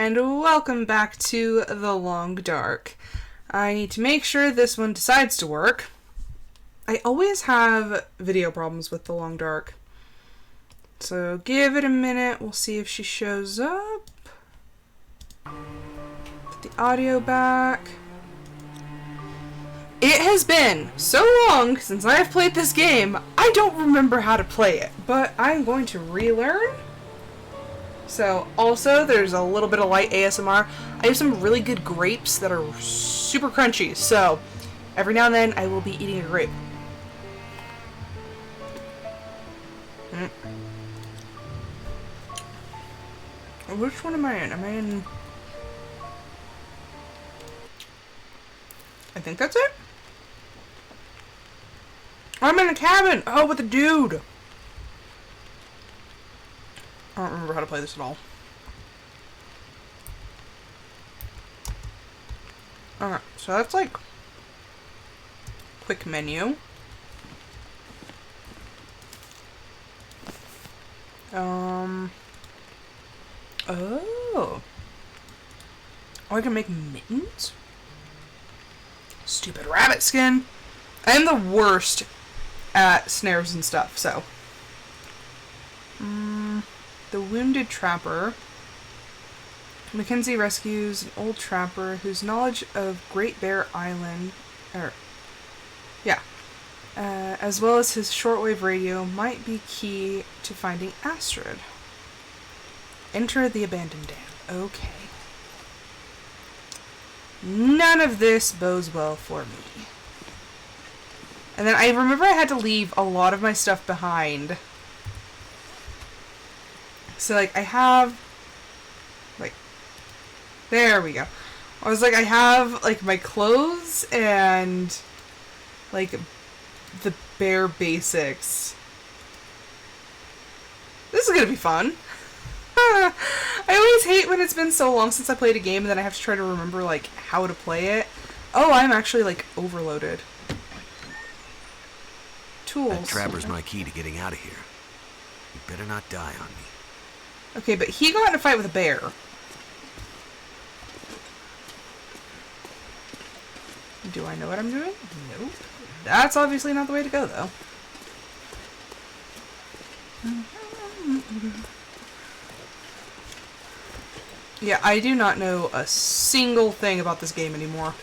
and welcome back to The Long Dark. I need to make sure this one decides to work. I always have video problems with The Long Dark. So give it a minute, we'll see if she shows up. Put the audio back. It has been so long since I have played this game, I don't remember how to play it, but I'm going to relearn. So, also, there's a little bit of light ASMR. I have some really good grapes that are super crunchy, so every now and then I will be eating a grape. Which one am I in? Am I in... I think that's it? I'm in a cabin! Oh, with a dude! I don't remember how to play this at all. Alright, so that's like quick menu. Oh, I can make mittens? Stupid rabbit skin. I am the worst at snares and stuff, so. The wounded trapper. Mackenzie rescues an old trapper whose knowledge of Great Bear Island, as well as his shortwave radio, might be key to finding Astrid. Enter the abandoned dam. Okay. None of this bodes well for me. And then I remember I had to leave a lot of my stuff behind. So, like, I have, like, there we go. I was like, I have, like, my clothes and, like, the bare basics. This is gonna be fun. I always hate when it's been so long since I played a game and then I have to try to remember, like, how to play it. Oh, I'm actually, like, overloaded. Tools. That trapper's my key to getting out of here. You better not die on me. Okay, but he got in a fight with a bear. Do I know what I'm doing? Nope. That's obviously not the way to go, though. Yeah, I do not know a single thing about this game anymore.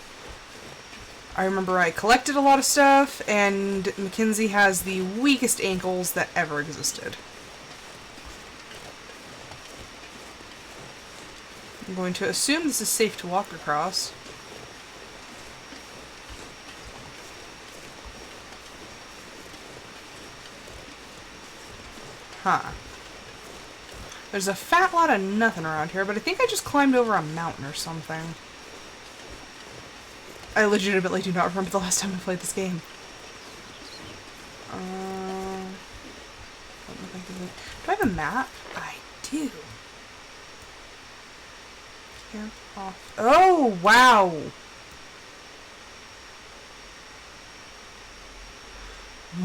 I remember I collected a lot of stuff, and Mackenzie has the weakest ankles that ever existed. I'm going to assume this is safe to walk across. Huh. There's a fat lot of nothing around here, but I think I just climbed over a mountain or something. I legitimately do not remember the last time I played this game. Do I have a map? I do. Camp off. Oh, wow!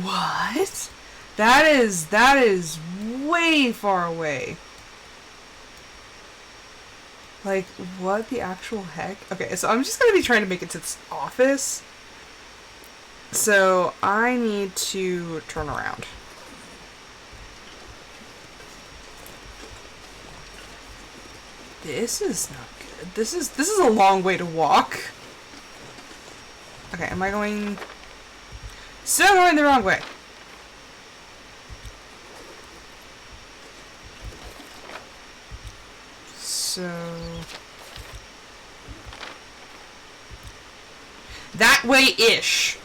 What? That is way far away. Like, what the actual heck? Okay, so I'm just gonna be trying to make it to this office. So, I need to turn around. This is not good. This is a long way to walk. Okay, am I going... Still going the wrong way. So... that way-ish.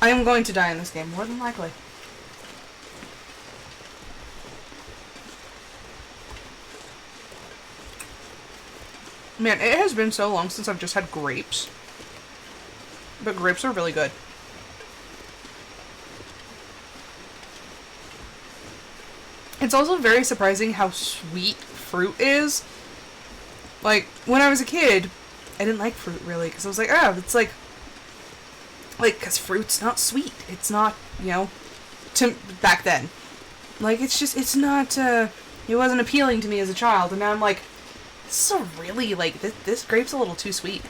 I am going to die in this game, more than likely. Man, it has been so long since I've just had grapes. But grapes are really good. It's also very surprising how sweet fruit is. Like, when I was a kid, I didn't like fruit, really, because I was like, oh, it's like, because fruit's not sweet. It's not, you know, back then. Like, it's just, it's not, it wasn't appealing to me as a child, and now I'm like, This is a really, like, this grape's a little too sweet.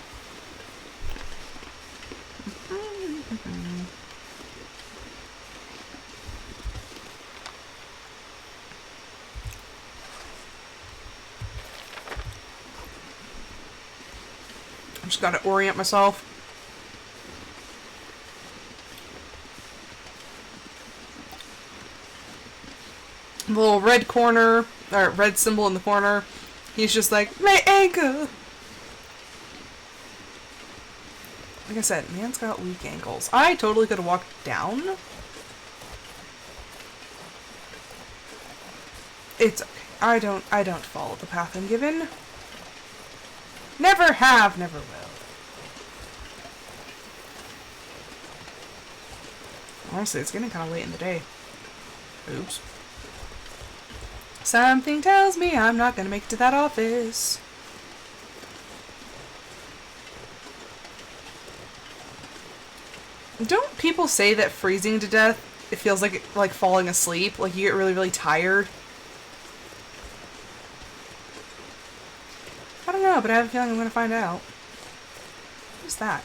I just gotta orient myself. The little red corner, or red symbol in the corner. He's just like, my ankle! Like I said, man's got weak ankles. I totally could have walked down. It's okay. I don't follow the path I'm given. Never have, never will. Honestly, it's getting kind of late in the day. Oops. Something tells me I'm not gonna make it to that office. Don't people say that freezing to death, it feels like falling asleep? Like you get really, really tired? I don't know, but I have a feeling I'm gonna find out. What's that?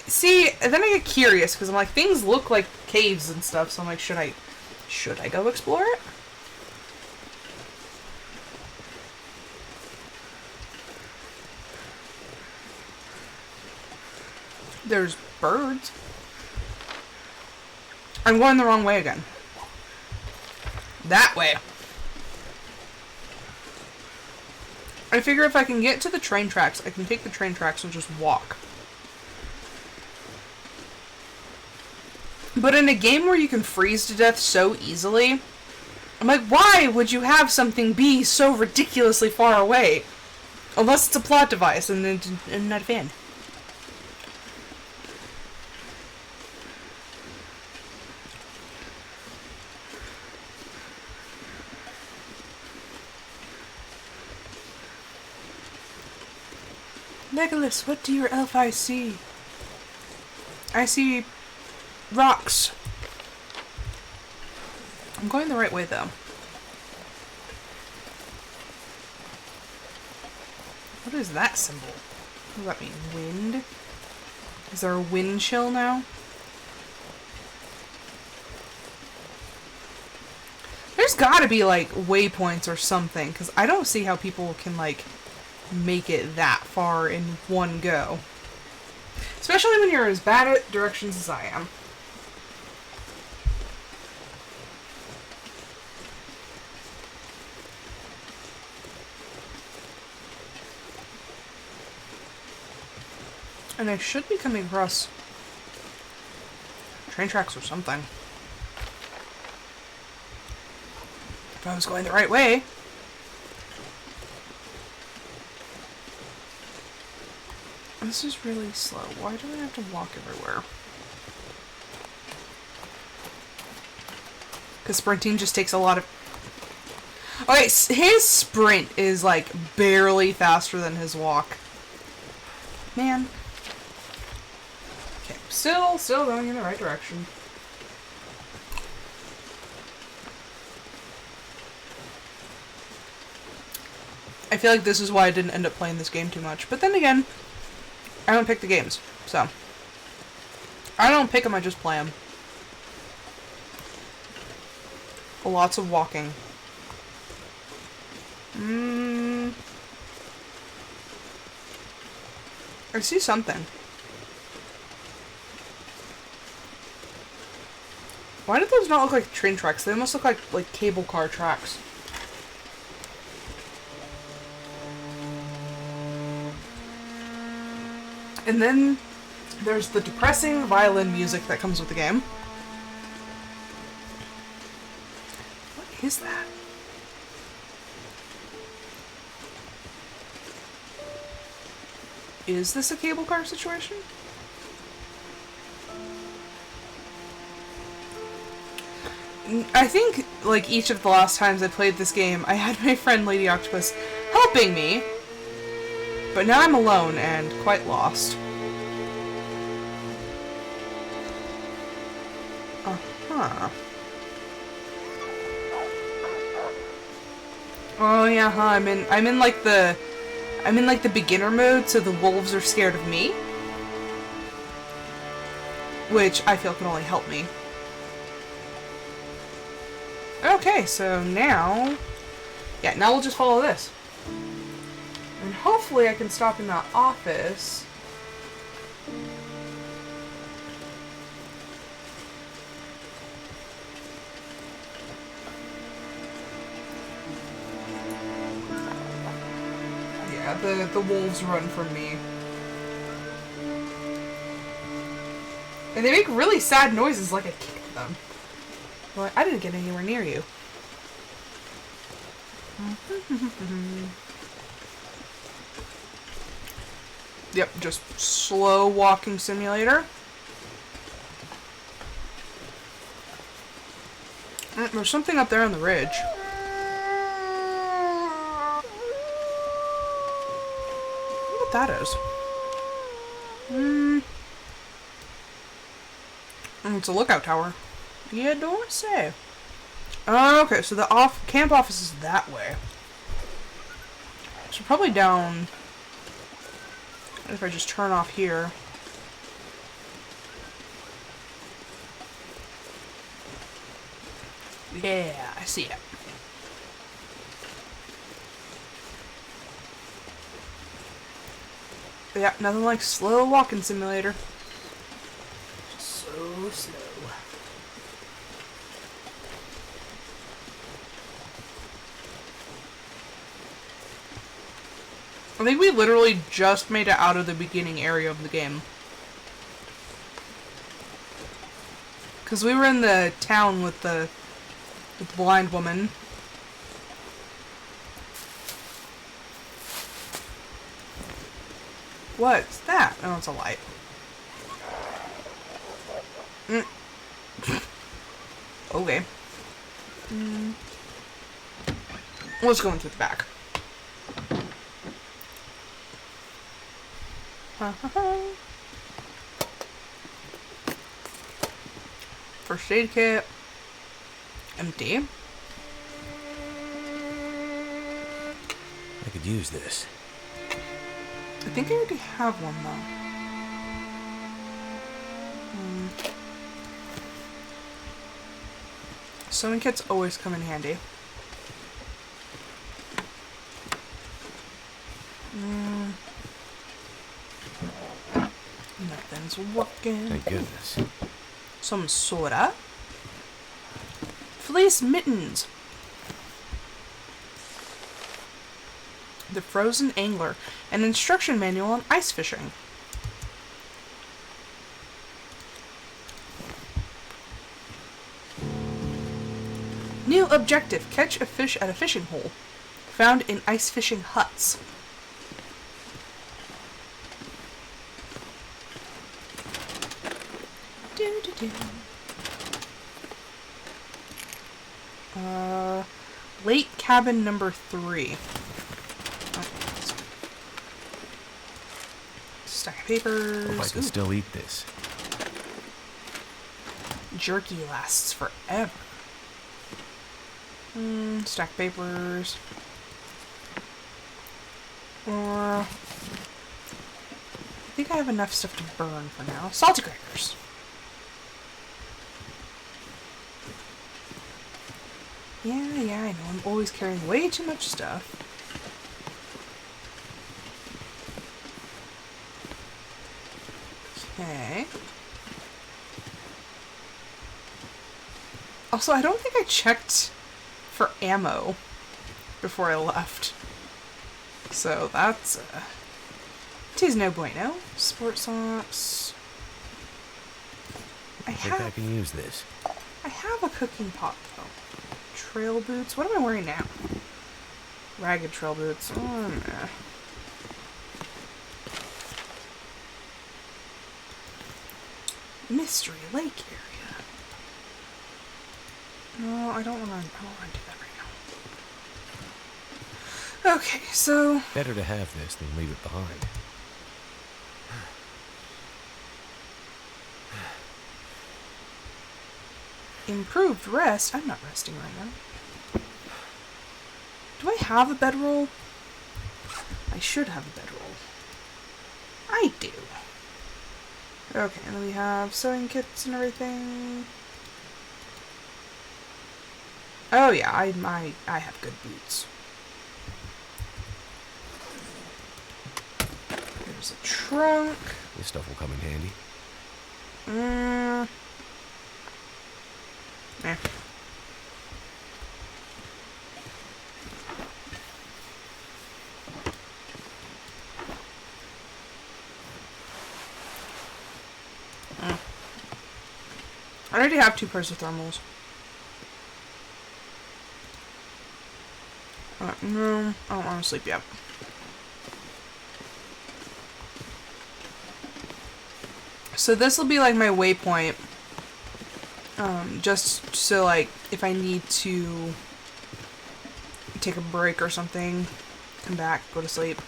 See, and then I get curious because I'm like, things look like caves and stuff, so I'm like, should I go explore it? There's birds. I'm going the wrong way again. That way. I figure if I can get to the train tracks, I can take the train tracks and just walk. But in a game where you can freeze to death so easily, I'm like, why would you have something be so ridiculously far away? Unless it's a plot device, and I'm not a fan. Legolas, what do your elf eyes see? I see rocks. I'm going the right way, though. What is that symbol? What does that mean? Wind? Is there a wind chill now? There's gotta be, like, waypoints or something, because I don't see how people can, like, make it that far in one go. Especially when you're as bad at directions as I am. And I should be coming across train tracks or something. If I was going the right way. This is really slow. Why do I have to walk everywhere? Because sprinting just takes a lot of... Okay, his sprint is, like, barely faster than his walk. Man. Okay, still going in the right direction. I feel like this is why I didn't end up playing this game too much. But then again, I don't pick the games, so. I don't pick them, I just play them. Lots of walking. I see something. Why did those not look like train tracks? They almost look like cable car tracks. And then there's the depressing violin music that comes with the game. What is that? Is this a cable car situation? I think, like, each of the last times I played this game, I had my friend Lady Octopus helping me. But now I'm alone and quite lost. Uh-huh. Oh yeah, huh, I'm in like the I'm in like the beginner mode, so the wolves are scared of me. Which I feel can only help me. Okay, so now... Yeah, now we'll just follow this. And hopefully I can stop in that office. Yeah, the wolves run from me. And they make really sad noises like I kicked them. Well, I didn't get anywhere near you. Yep, just slow walking simulator. There's something up there on the ridge. I wonder what that is. It's a lookout tower. You don't say. Okay, so the camp office is that way. So probably down... If I just turn off here. Yeah, I see it. Yeah, nothing like slow walking simulator. So slow. I think we literally just made it out of the beginning area of the game. Because we were in the town with the blind woman. What's that? Oh, it's a light. Okay. Let's go in through the back. First aid kit. Empty. I could use this. I think I already have one though. Sewing kits always come in handy. Nothing's working. Thank goodness. Some soda. Fleece mittens. The Frozen Angler. An instruction manual on ice fishing. New objective. Catch a fish at a fishing hole. Found in ice fishing huts. Late cabin number 3. Stack of papers. Hope I can still eat this. Jerky lasts forever. Stack of papers. I think I have enough stuff to burn for now. Salty crackers. Yeah, I know. I'm always carrying way too much stuff. Okay. Also, I don't think I checked for ammo before I left. So that's tis no bueno. Sport socks. I think I can use this. I have a cooking pot though. Trail boots. What am I wearing now? Ragged trail boots. Oh, nah. Mystery Lake area. No, I don't want to do that right now. Okay, so... Better to have this than leave it behind. Improved rest? I'm not resting right now. Do I have a bedroll? I should have a bedroll. I do. Okay, and then we have sewing kits and everything. Oh yeah, I have good boots. There's a trunk. This stuff will come in handy. Eh. I already have 2 pairs of thermals. No, I don't want to sleep yet. So this will be like my waypoint. Just so like if I need to take a break or something, come back, go to sleep.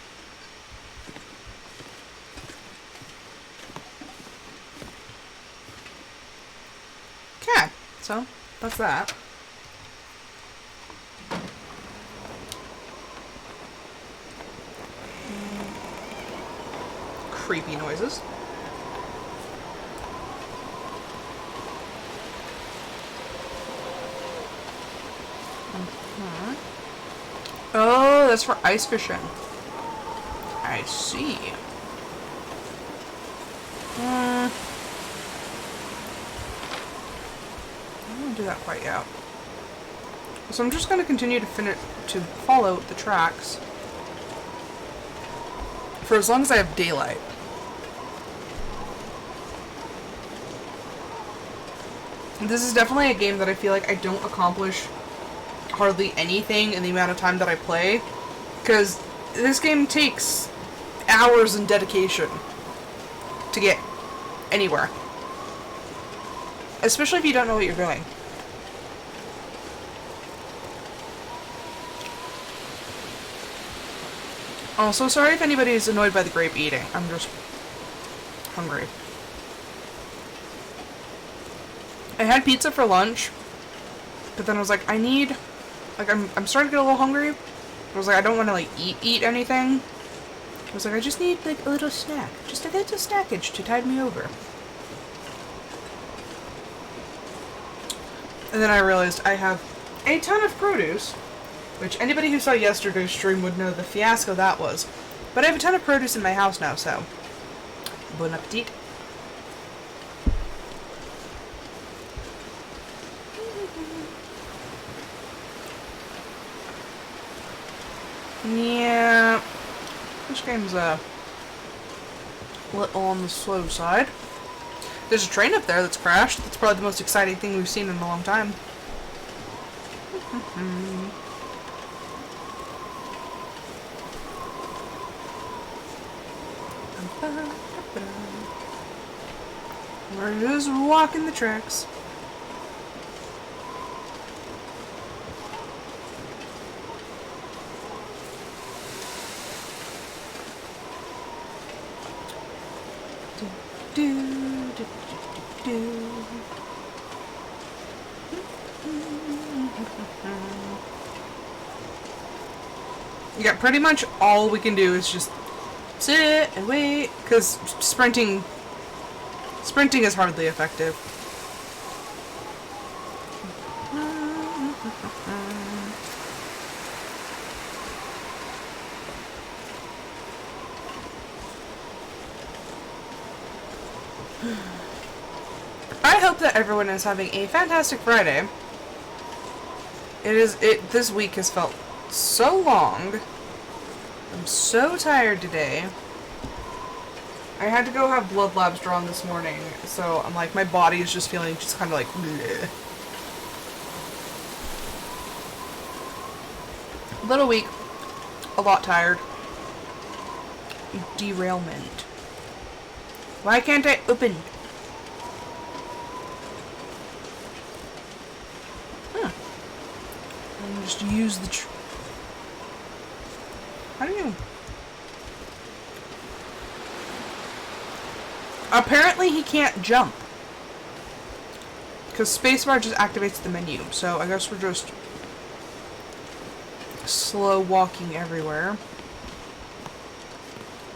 Okay, so that's that. Creepy noises. Oh, that's for ice fishing. I see. I don't want to do that quite yet. So I'm just going to continue to follow the tracks for as long as I have daylight. This is definitely a game that I feel like I don't accomplish hardly anything in the amount of time that I play, because this game takes hours and dedication to get anywhere, especially if you don't know what you're doing. Also, sorry if anybody is annoyed by the grape eating. I'm just hungry. I had pizza for lunch, but then I was like, I'm starting to get a little hungry. I was like, I don't want to like eat anything. I was like, I just need like a little snack. Just a little snackage to tide me over. And then I realized I have a ton of produce, which anybody who saw yesterday's stream would know the fiasco that was. But I have a ton of produce in my house now, so bon appetit. Yeah, this game's a little on the slow side. There's a train up there that's crashed. That's probably the most exciting thing we've seen in a long time. We're just walking the tracks. Yeah, pretty much all we can do is just sit and wait, because sprinting is hardly effective. I hope that everyone is having a fantastic Friday. This week has felt so long. I'm so tired today. I had to go have blood labs drawn this morning, so I'm like, my body is just feeling just kind of like bleh. A little weak, a lot tired. Derailment. Why can't I open? And just use the how do you... Apparently he can't jump. Because spacebar just activates the menu. So I guess we're just slow walking everywhere.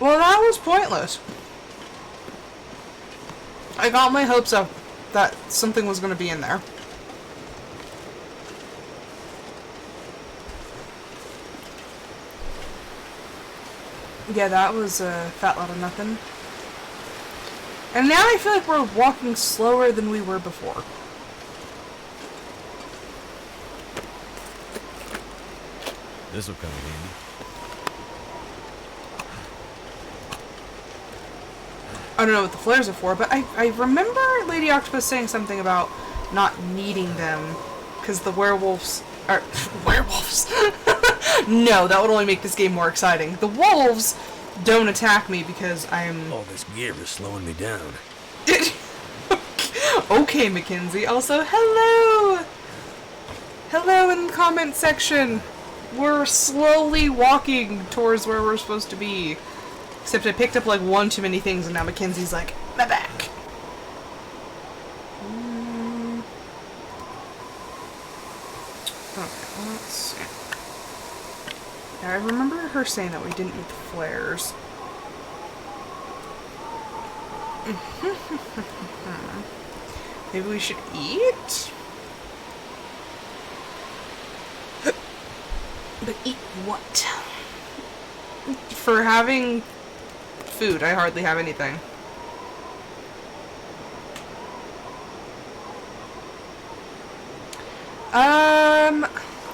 Well, that was pointless. I got my hopes up that something was going to be in there. Yeah, that was a fat lot of nothing. And now I feel like we're walking slower than we were before. This'll come in handy. I don't know what the flares are for, but I remember Lady Octopus saying something about not needing them because the werewolves are werewolves. No, that would only make this game more exciting. The wolves don't attack me because I'm... All this gear is slowing me down. Okay, Mackenzie. Also, hello! Hello in the comment section. We're slowly walking towards where we're supposed to be. Except I picked up like one too many things and now Mackenzie's like, my back. Okay, let's see. Now I remember her saying that we didn't need the flares. Maybe we should eat? But eat what? For having food, I hardly have anything.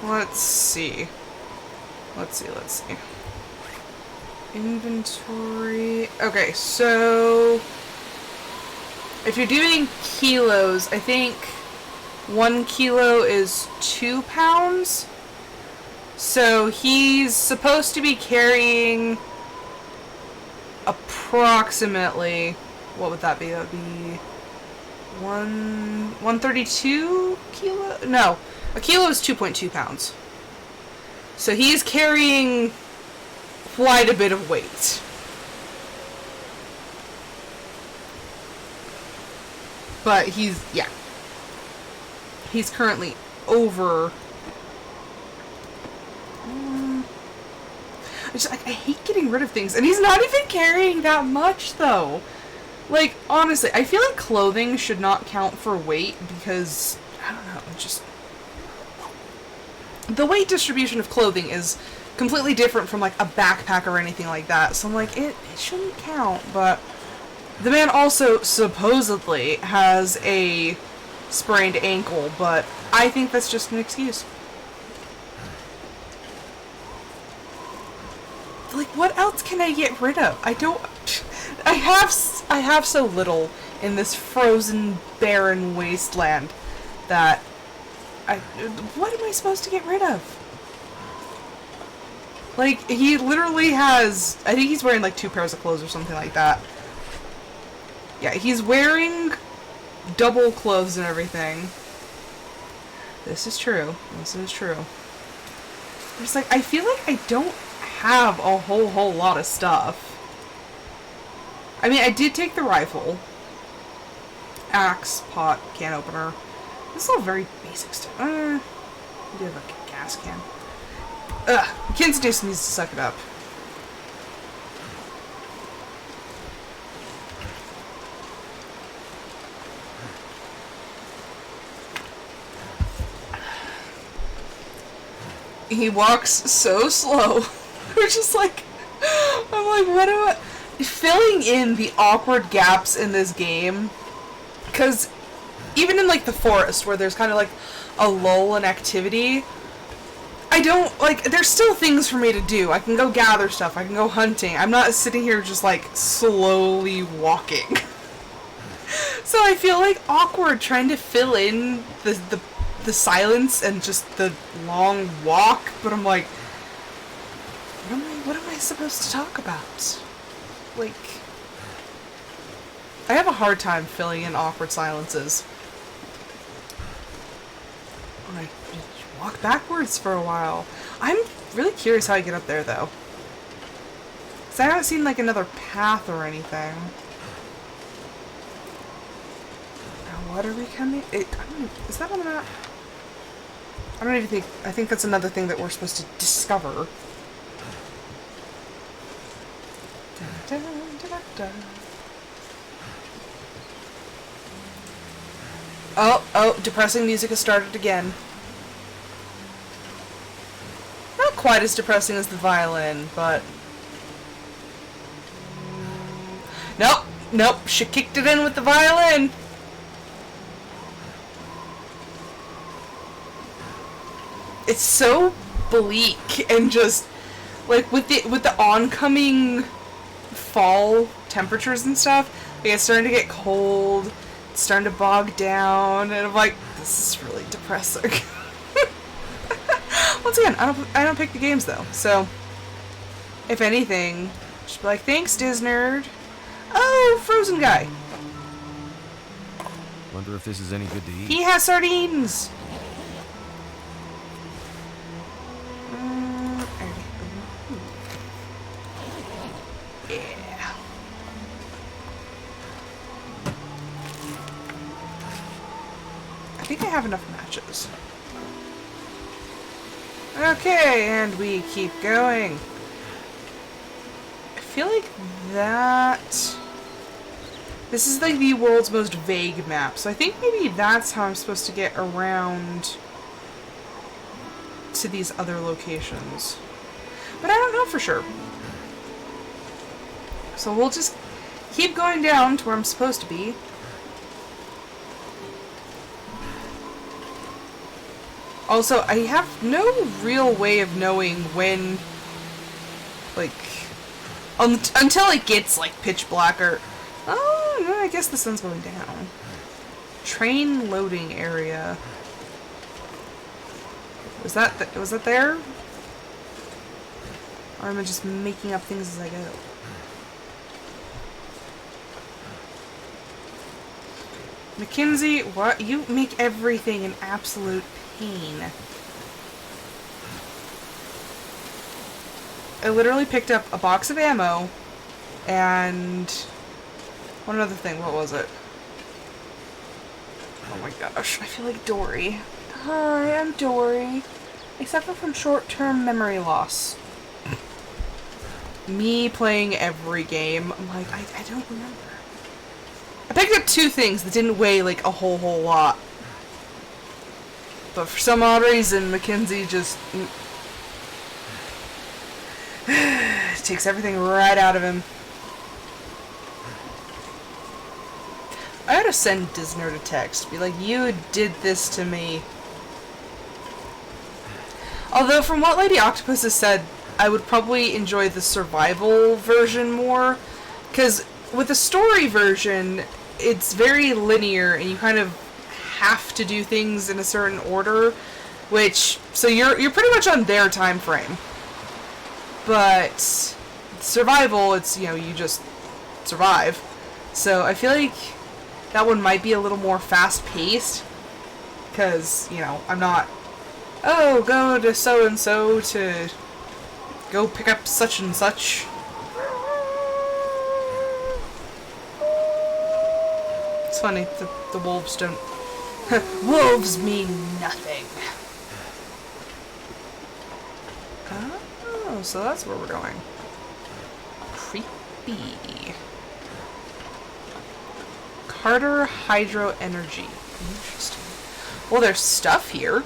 Let's see. Let's see. Inventory. Okay, so if you're doing kilos, I think 1 kilo is 2 pounds. So he's supposed to be carrying approximately, what would that be? That would be 132 kilo? No, a kilo is 2.2 pounds. So he's carrying quite a bit of weight. But he's currently over... I hate getting rid of things, and he's not even carrying that much, though. Like, honestly, I feel like clothing should not count for weight, because, I don't know, just... The weight distribution of clothing is completely different from, like, a backpack or anything like that, so I'm like, it shouldn't count, but... The man also, supposedly, has a sprained ankle, but I think that's just an excuse. Like, what else can I get rid of? I have so little in this frozen, barren wasteland that what am I supposed to get rid of? Like, he literally has, I think he's wearing like 2 pairs of clothes or something like that. Yeah, he's wearing double clothes and everything. This is true. This is true. It's like, I feel like I don't have a whole lot of stuff. I mean, I did take the rifle. Axe, pot, can opener. This is all very basic stuff. We do have like a gas can. Mackenzie just needs to suck it up. He walks so slow. We're just like, I'm like, what am I... Filling in the awkward gaps in this game, because even in like the forest where there's kind of like a lull in activity, I don't, like, there's still things for me to do. I can go gather stuff, I can go hunting. I'm not sitting here just like slowly walking. So I feel like awkward trying to fill in the silence and just the long walk, but I'm like, what am I supposed to talk about? Like, I have a hard time filling in awkward silences. I walk backwards for a while. I'm really curious how I get up there, though. Because I haven't seen, like, another path or anything. Now, what are we coming... is that on the map? I don't even think... I think that's another thing that we're supposed to discover. Dun, dun, dun, dun. Oh, depressing music has started again. Not quite as depressing as the violin, but... Nope, she kicked it in with the violin! It's so bleak and just... Like, with the oncoming fall temperatures and stuff, like, it's starting to get cold, it's starting to bog down, and I'm like, this is really depressing. Once again, I don't pick the games though, so if anything, just be like, thanks, Disnerd. Oh, frozen guy. Wonder if this is any good to eat. He has sardines. Yeah. I think I have enough matches. Okay, and we keep going. I feel like that... This is like the world's most vague map, so I think maybe that's how I'm supposed to get around to these other locations. But I don't know for sure. So we'll just keep going down to where I'm supposed to be. Also, I have no real way of knowing when, like, until it gets, like, pitch black or... Oh, no, I guess the sun's going down. Train loading area. Was that there? Or am I just making up things as I go? Mackenzie, what? You make everything an absolute pain. I literally picked up a box of ammo and one other thing. What was it? Oh my gosh, I feel like Dory. Hi, I'm Dory. I suffer from short-term memory loss. Me playing every game. I'm like, I don't remember. I picked up two things that didn't weigh like a whole lot. But for some odd reason, Mackenzie just takes everything right out of him. I ought to send Disnerd a text. Be like, you did this to me. Although, from what Lady Octopus has said, I would probably enjoy the survival version more. Because with the story version, it's very linear, and you kind of have to do things in a certain order. So you're pretty much on their time frame. But survival, it's, you just survive. So I feel like that one might be a little more fast-paced. Because, I'm not... Oh, go to so-and-so to go pick up such and such. It's funny, the wolves don't... Wolves mean nothing. Oh, so that's where we're going. Creepy. Carter Hydro Energy. Interesting. Well, there's stuff here.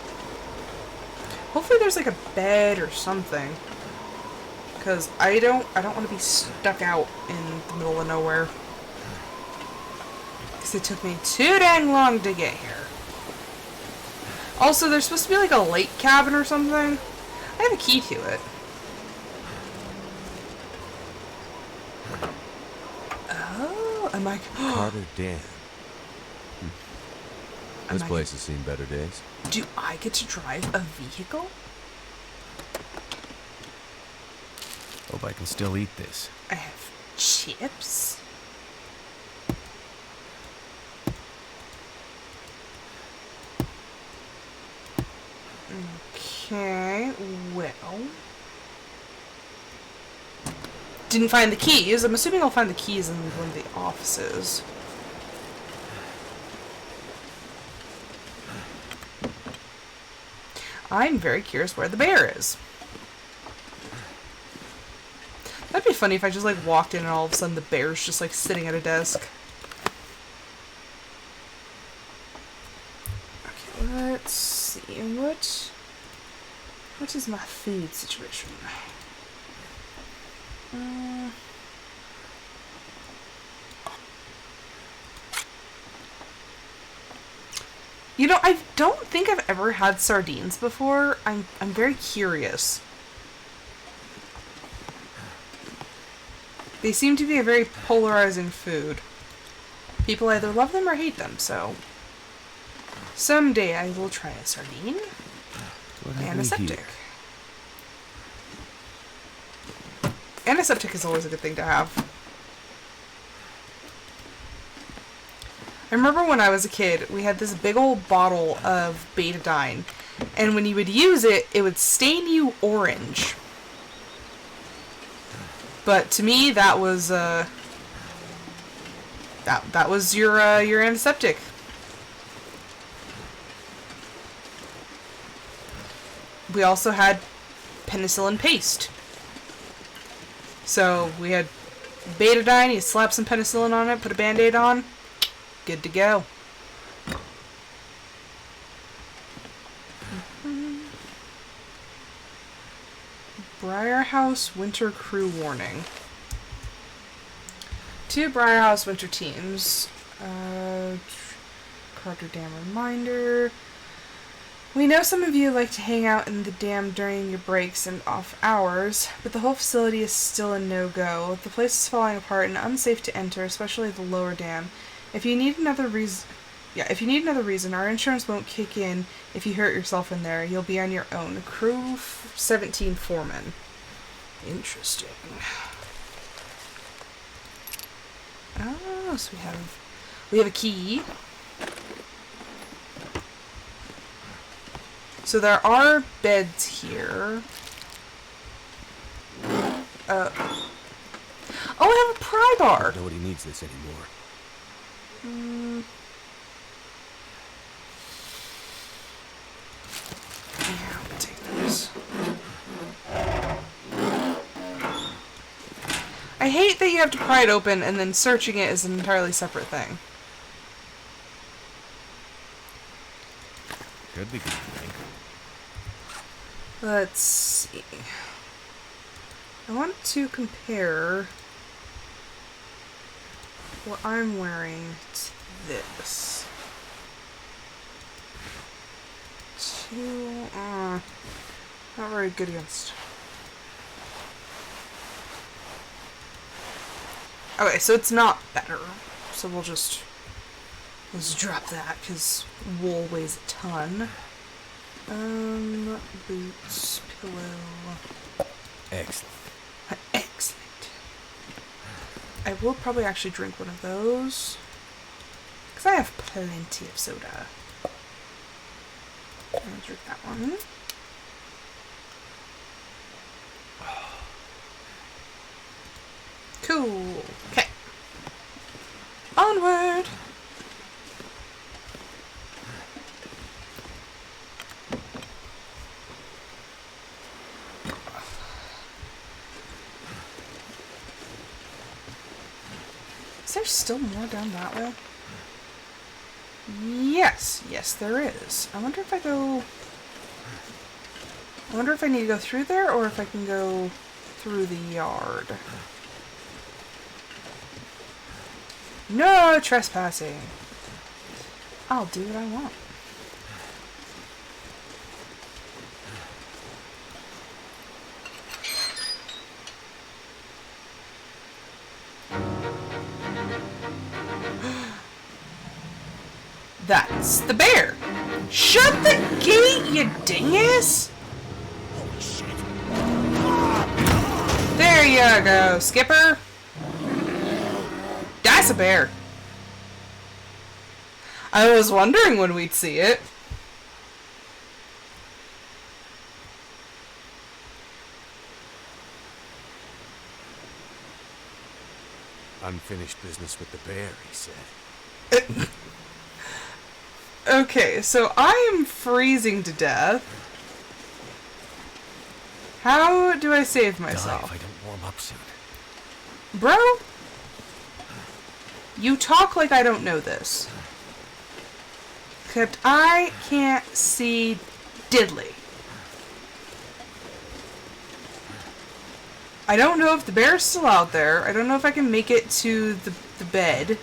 Hopefully there's like a bed or something. Because I don't want to be stuck out in the middle of nowhere. Because it took me too dang long to get here. Also, there's supposed to be like a lake cabin or something. I have a key to it. Oh, am I... Carter Dam. This place has seen better days. Do I get to drive a vehicle? Hope I can still eat this. I have chips? Okay, well... Didn't find the keys. I'm assuming I'll find the keys in one of the offices. I'm very curious where the bear is. That'd be funny if I just like walked in and all of a sudden the bear's just like sitting at a desk. Okay, let's see. What is my food situation? You know, I don't think I've ever had sardines before. I'm very curious. They seem to be a very polarizing food. People either love them or hate them, so someday I will try a sardine. Antiseptic. Antiseptic is always a good thing to have. I remember when I was a kid, we had this big old bottle of betadine, and when you would use it, it would stain you orange. But to me, that was that was your antiseptic. We also had penicillin paste. So we had betadine, you slap some penicillin on it, put a Band-Aid on, good to go. Briarhouse Winter Crew warning. 2 Briarhouse Winter teams. Carter Dam reminder. We know some of you like to hang out in the dam during your breaks and off hours, but the whole facility is still a no-go. The place is falling apart and unsafe to enter, especially the lower dam. If you need another reason, our insurance won't kick in if you hurt yourself in there. You'll be on your own. Crew 17 Foreman. Interesting. Oh, so we have a key. So there are beds here. Oh, I have a pry bar. Nobody needs this anymore. Yeah, I'll take this. I hate that you have to pry it open and then searching it is an entirely separate thing. Could be good thing. Let's see. I want to compare what I'm wearing to this. Not very good against. Okay, so it's not better. So let's drop that because wool weighs a ton. Boots, pillow. Excellent. Excellent. I will probably actually drink one of those because I have plenty of soda. I'll drink that one. Cool. Okay. Onward. Is there still more down that way? Yes, there is. I wonder if I need to go through there or if I can go through the yard. No trespassing. I'll do what I want. That's the bear. Shut the gate, you dingus! There you go, Skipper. That's a bear. I was wondering when we'd see it. Unfinished business with the bear, he said. Okay, so I am freezing to death. How do I save myself? Die if I don't warm up soon. Bro? You talk like I don't know this. Except I can't see diddly. I don't know if the bear's still out there. I don't know if I can make it to the bed.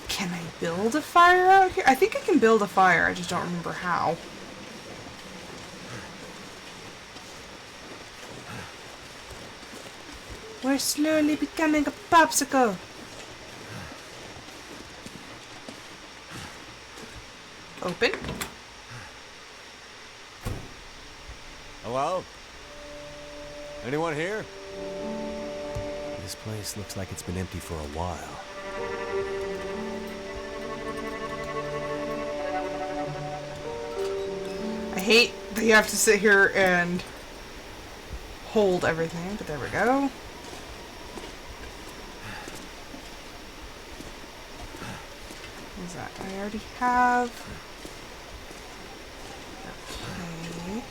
Can I build a fire out here? I think I can build a fire, I just don't remember how. We're slowly becoming a popsicle. Open. Hello? Anyone here? This place looks like it's been empty for a while. I hate that you have to sit here and hold everything, but there we go. What is that? I already have. Okay.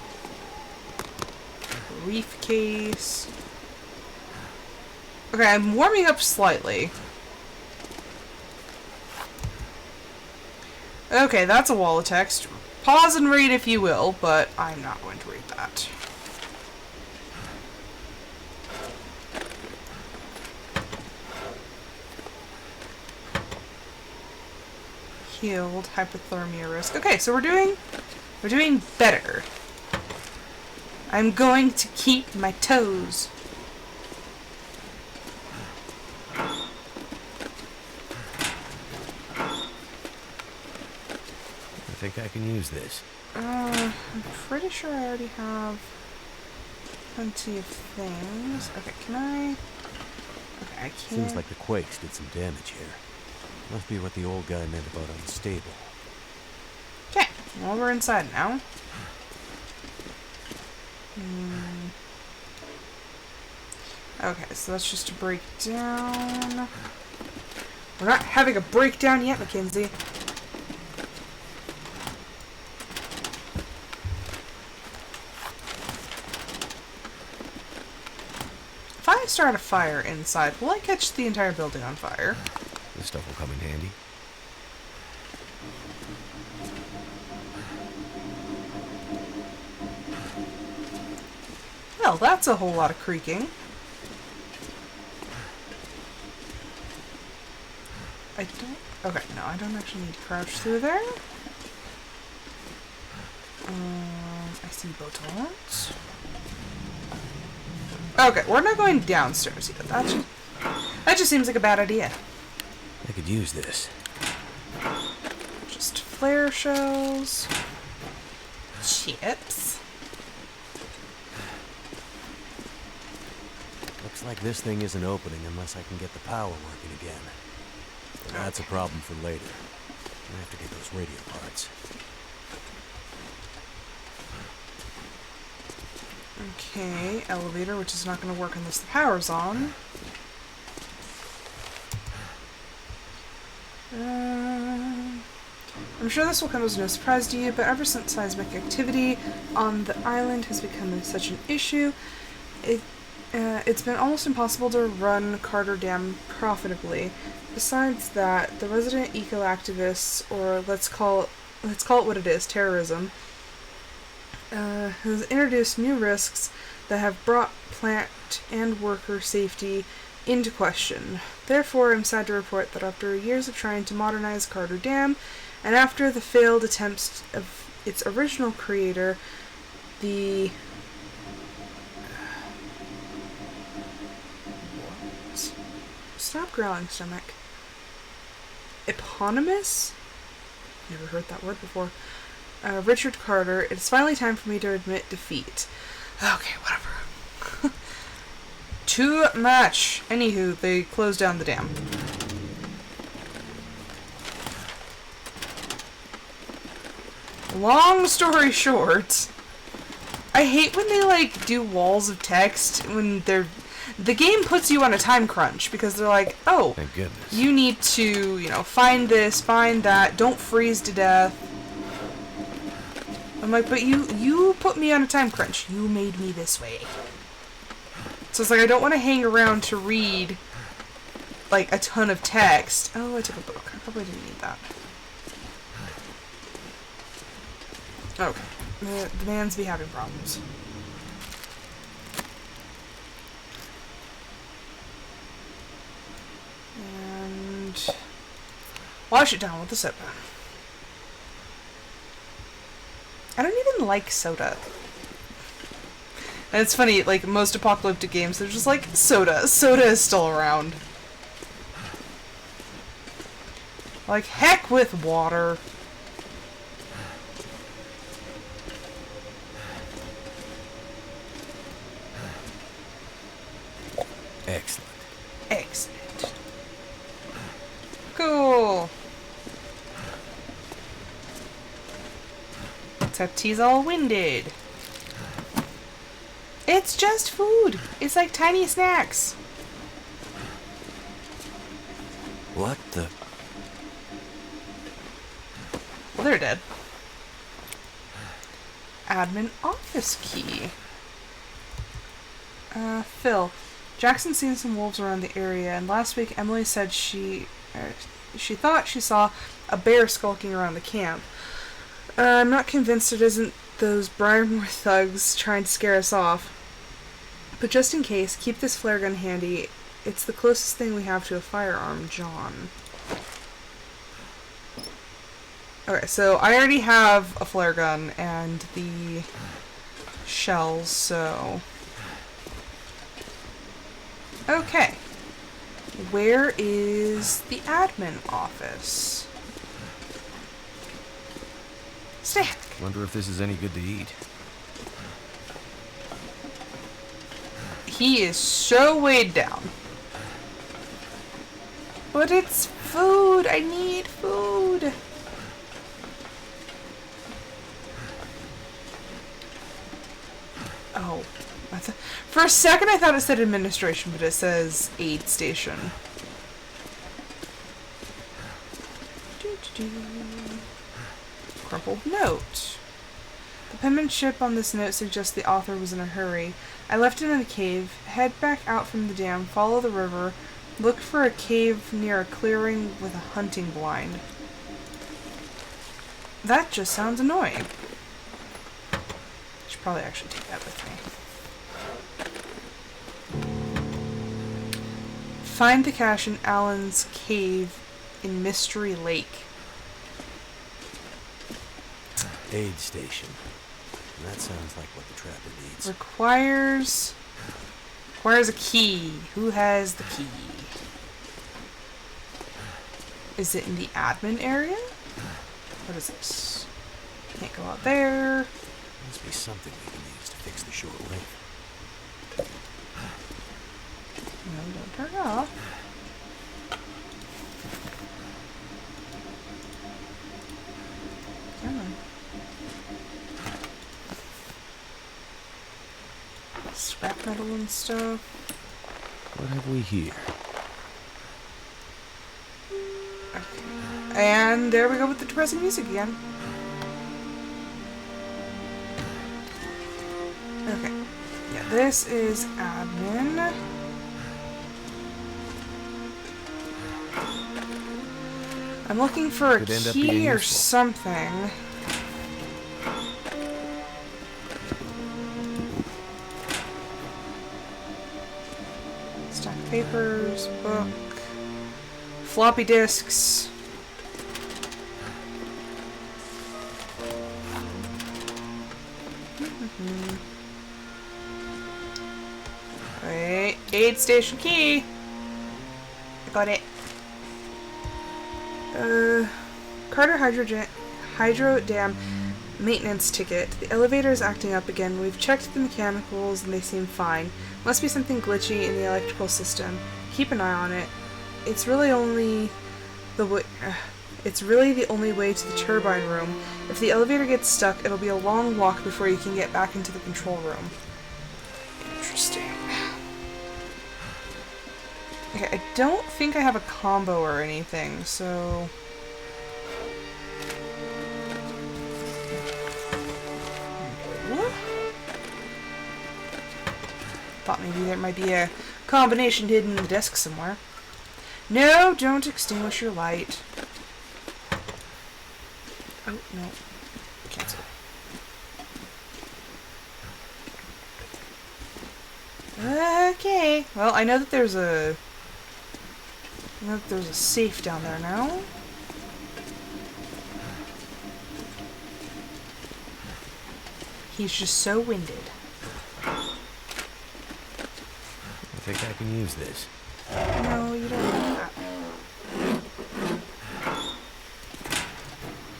Briefcase. Okay, I'm warming up slightly. Okay, that's a wall of text. Pause and read if you will, but I'm not going to read that. Healed, hypothermia risk. Okay, so we're doing better. I'm going to keep my toes. I think I can use this. I'm pretty sure I already have plenty of things. Okay, can I? Okay, I can't. Seems like the quakes did some damage here. Must be what the old guy meant about unstable. Okay, well we're inside now. Okay, so that's just a breakdown. We're not having a breakdown yet, Mackenzie. If I start a fire inside, will I catch the entire building on fire? This stuff will come in handy. Well, that's a whole lot of creaking. I don't... Okay, no, I don't actually need to crouch through there. I see batons. Okay, we're not going downstairs yet. That just seems like a bad idea. I could use this. Just flare shells. Chips. Looks like this thing isn't opening unless I can get the power working again. But that's a problem for later. I have to get those radio parts. Okay, elevator, which is not going to work unless the power's on. I'm sure this will come as no surprise to you, but ever since seismic activity on the island has become such an issue, it's been almost impossible to run Carter Dam profitably. Besides that, the resident eco-activists, or let's call it what it is, terrorism, has introduced new risks that have brought plant and worker safety into question. Therefore, I'm sad to report that after years of trying to modernize Carter Dam, and after the failed attempts of its original creator, the... What? Stop growling, stomach. Eponymous? Never heard that word before. Richard Carter, it's finally time for me to admit defeat. Okay, whatever. Too much. Anywho, they closed down the dam. Long story short, I hate when they do walls of text when the game puts you on a time crunch because they're like, oh, thank goodness. You need to, find this, find that, don't freeze to death. I'm like, but you put me on a time crunch. You made me this way. So it's like I don't want to hang around to read like a ton of text. Oh, I took a book. I probably didn't need that. Okay. The man's be having problems. And wash it down with the soda. I don't even like soda. And it's funny, like, most apocalyptic games, they're just like, soda. Soda is still around. Like, heck with water. Excellent. Excellent. Cool. Except he's all winded. It's just food. It's like tiny snacks. What the? Well, they're dead. Admin office key. Phil. Jackson's seen some wolves around the area, and last week Emily said she thought she saw a bear skulking around the camp. I'm not convinced it isn't those Briarmore thugs trying to scare us off. But just in case, keep this flare gun handy. It's the closest thing we have to a firearm, John. Okay, so I already have a flare gun and the shells, so... Okay. Where is the admin office? Snack! Wonder if this is any good to eat. He is so weighed down. But it's food! I need food! Oh. For a second I thought it said administration, but it says aid station. Crumpled note. The penmanship on this note suggests the author was in a hurry. I left it in a cave. Head back out from the dam, follow the river, look for a cave near a clearing with a hunting blind. That just sounds annoying. Should probably actually take that with me. Find the cache in Alan's cave in Mystery Lake. Aid station. That sounds like what the trapper needs. Requires a key. Who has the key? Is it in the admin area? What is this? Can't go out there. Must be something we can use to fix the short link. No, don't turn it off. Come on. Scrap metal and stuff. What have we here? Okay. And there we go with the depressing music again. Okay. Yeah, this is admin. I'm looking for a key or something. Stack papers, book, floppy disks. Wait, aid station key. I got it. Carter Hydro Dam maintenance ticket. The elevator is acting up again. We've checked the mechanicals and they seem fine. Must be something glitchy in the electrical system. Keep an eye on it. It's really the only way to the turbine room. If the elevator gets stuck, it'll be a long walk before you can get back into the control room. Interesting. Okay, I don't think I have a combo or anything, so... Thought maybe there might be a combination hidden in the desk somewhere. No, don't extinguish your light. Oh, no. Cancel. Okay. Well, I know that there's a... safe down there now. He's just so winded. I think I can use this. No, you don't need that.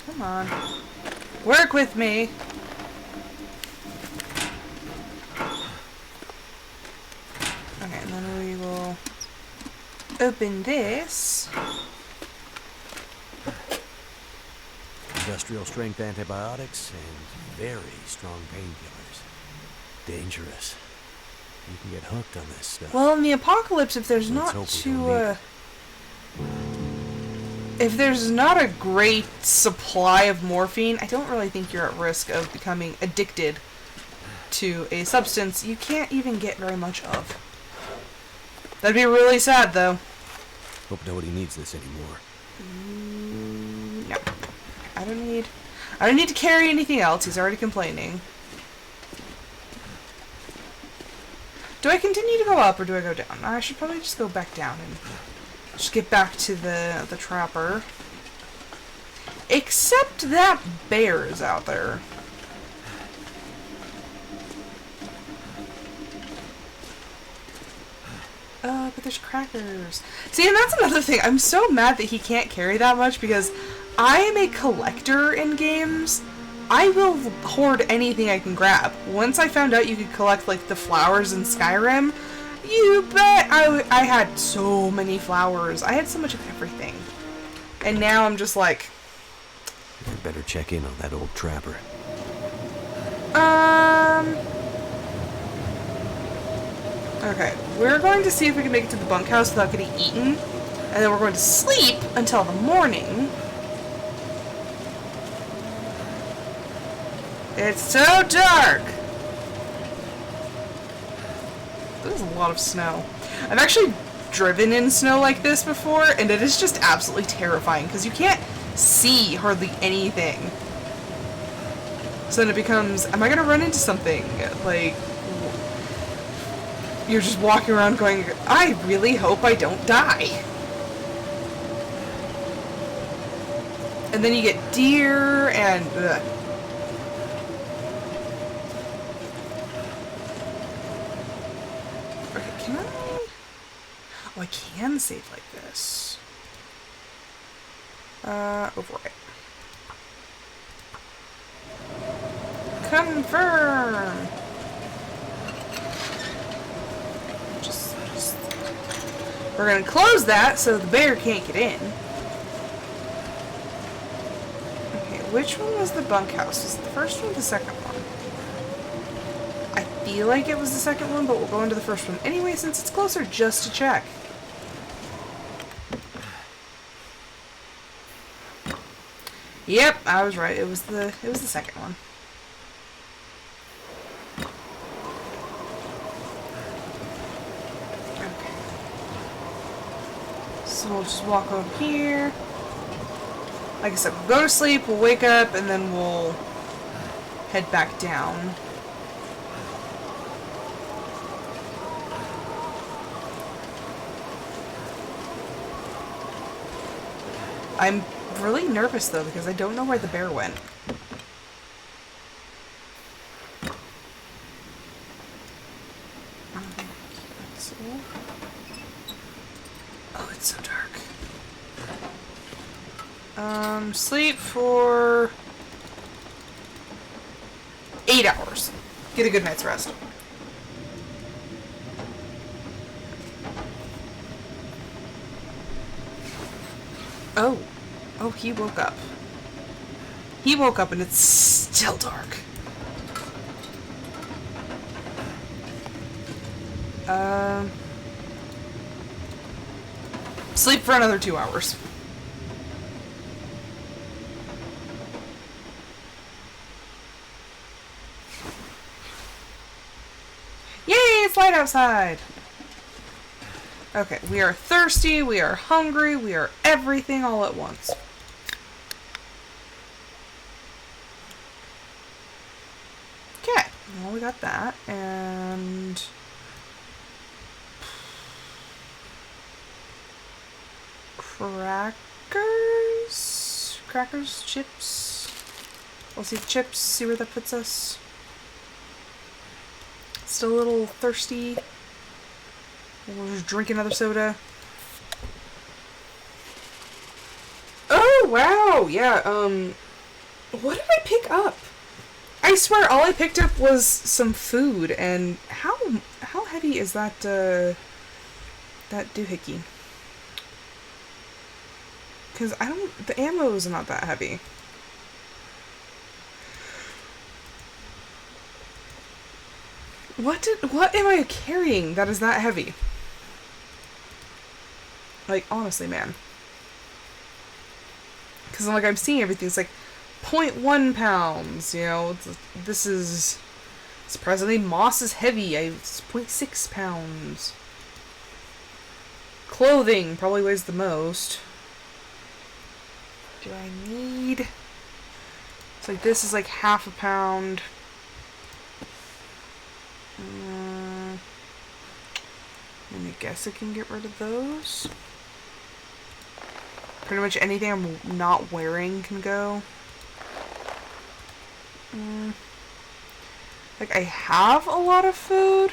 Come on. Work with me! Okay, and then we will open this. Industrial strength antibiotics and very strong painkillers. Dangerous. You can get hooked on this stuff. Well, in the apocalypse, if there's Let's not hope we too, don't need it. if there's not a great supply of morphine, I don't really think you're at risk of becoming addicted to a substance you can't even get very much of. That'd be really sad, though. Hope nobody needs this anymore. No. I don't need to carry anything else. He's already complaining. Do I continue to go up or do I go down? I should probably just go back down and just get back to the trapper. Except that bear is out there. But there's crackers. See, and that's another thing. I'm so mad that he can't carry that much because I am a collector in games. I will hoard anything I can grab. Once I found out you could collect, like, the flowers in Skyrim, you bet I had so many flowers. I had so much of everything. And now I'm just like... I better check in on that old trapper. Okay, we're going to see if we can make it to the bunkhouse without getting eaten. And then we're going to sleep until the morning. It's so dark! There's a lot of snow. I've actually driven in snow like this before, and it is just absolutely terrifying, because you can't see hardly anything. So then it becomes, am I going to run into something? Like, you're just walking around going, I really hope I don't die. And then you get deer and... Okay, can I... Oh, I can save like this. Overwrite. Confirm! We're gonna close that so the bear can't get in. Okay, which one was the bunkhouse? Was it the first one or the second one? I feel like it was the second one, but we'll go into the first one anyway since it's closer just to check. Yep, I was right. It was the second one. So we'll just walk over here. Like I said, we'll go to sleep, we'll wake up, and then we'll head back down. I'm really nervous though because I don't know where the bear went. Oh, it's so dark. Sleep for 8 hours. Get a good night's rest. Oh. Oh, he woke up. He woke up and it's still dark. Sleep for another 2 hours. Yay, it's light outside. Okay, we are thirsty, we are hungry, we are everything all at once. Okay, well we got that, and... Crackers? Chips? We'll see chips, see where that puts us. Still a little thirsty. We'll just drink another soda. Oh, wow! Yeah, what did I pick up? I swear all I picked up was some food, and how heavy is that doohickey? Because the ammo is not that heavy. What am I carrying that is that heavy? Like, honestly, man. Because I'm seeing everything. It's like 0.1 pounds, you know. This is... Surprisingly, moss is heavy. It's 0.6 pounds. Clothing probably weighs the most. Do I need... It's like this is like half a pound. And I guess I can get rid of those. Pretty much anything I'm not wearing can go. Like, I have a lot of food.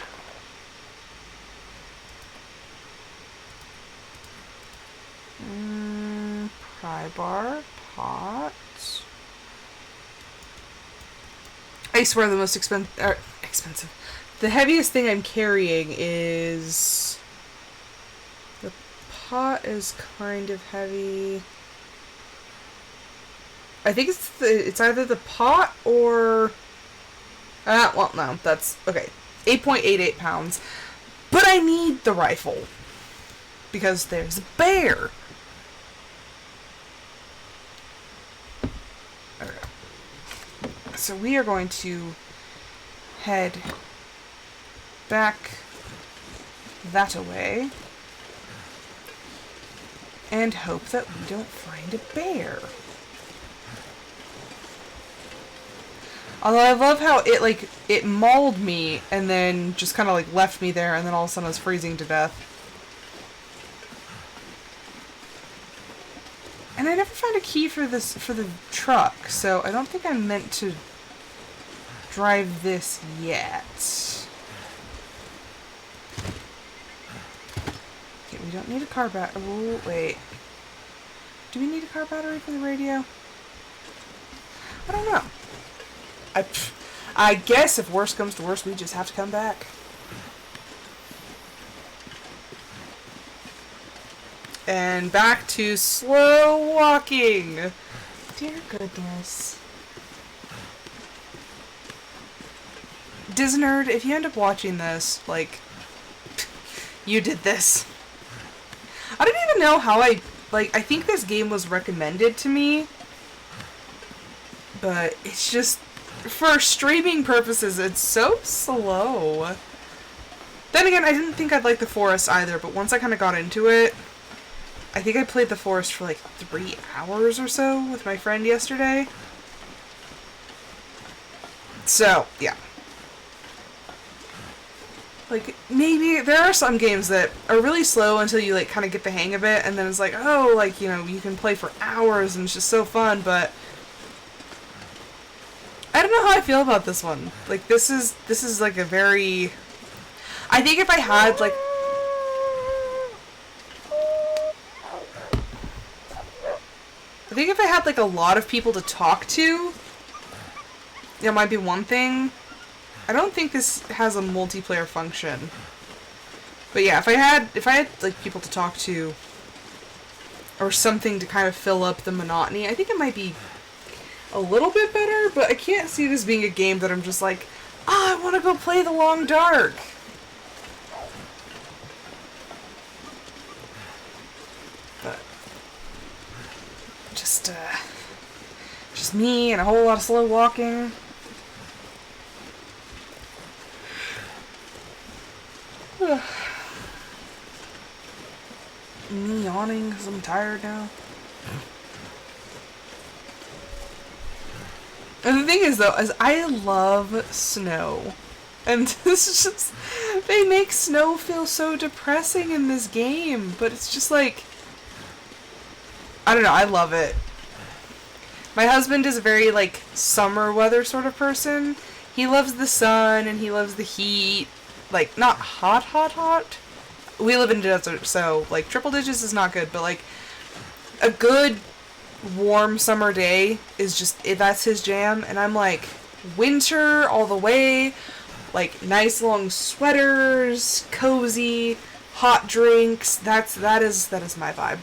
Pry bar, pots. I swear the most expensive. The heaviest thing I'm carrying is... The pot is kind of heavy. I think it's either the pot or... well, no, that's... Okay. 8.88 pounds. But I need the rifle. Because there's a bear. Okay. So we are going to head back that away and hope that we don't find a bear. Although I love how it mauled me and then just kind of left me there, and then all of a sudden I was freezing to death. And I never found a key for the truck, so I don't think I'm meant to drive this yet. Okay, we don't need a car battery. Oh, wait. Do we need a car battery for the radio? I don't know. I guess if worse comes to worse, we just have to come back. And back to slow walking. Dear goodness. Disnerd, if you end up watching this, you did this. I don't even know how I think this game was recommended to me. But it's just, for streaming purposes, it's so slow. Then again, I didn't think I'd like the forest either, but once I kind of got into it, I think I played the forest for 3 hours or so with my friend yesterday. So, yeah. Maybe there are some games that are really slow until you, kind of get the hang of it, and then it's you can play for hours and it's just so fun, but I don't know how I feel about this one. This is a very... I think if I had, a lot of people to talk to, it might be one thing. I don't think this has a multiplayer function. But yeah, if I had people to talk to, or something to kind of fill up the monotony, I think it might be a little bit better, but I can't see this being a game that I'm just I want to go play The Long Dark. But just me and a whole lot of slow walking. Me yawning because I'm tired now. And the thing is, though, is I love snow. And this is just... They make snow feel so depressing in this game. But it's just like... I don't know, I love it. My husband is a very, like, summer weather sort of person. He loves the sun and he loves the heat. Like, not hot, hot, hot. We live in the desert, so, like, triple digits is not good. But, like, a good warm summer day is just... That's his jam. And I'm like, winter all the way. Like, nice long sweaters, cozy, hot drinks. That is my vibe.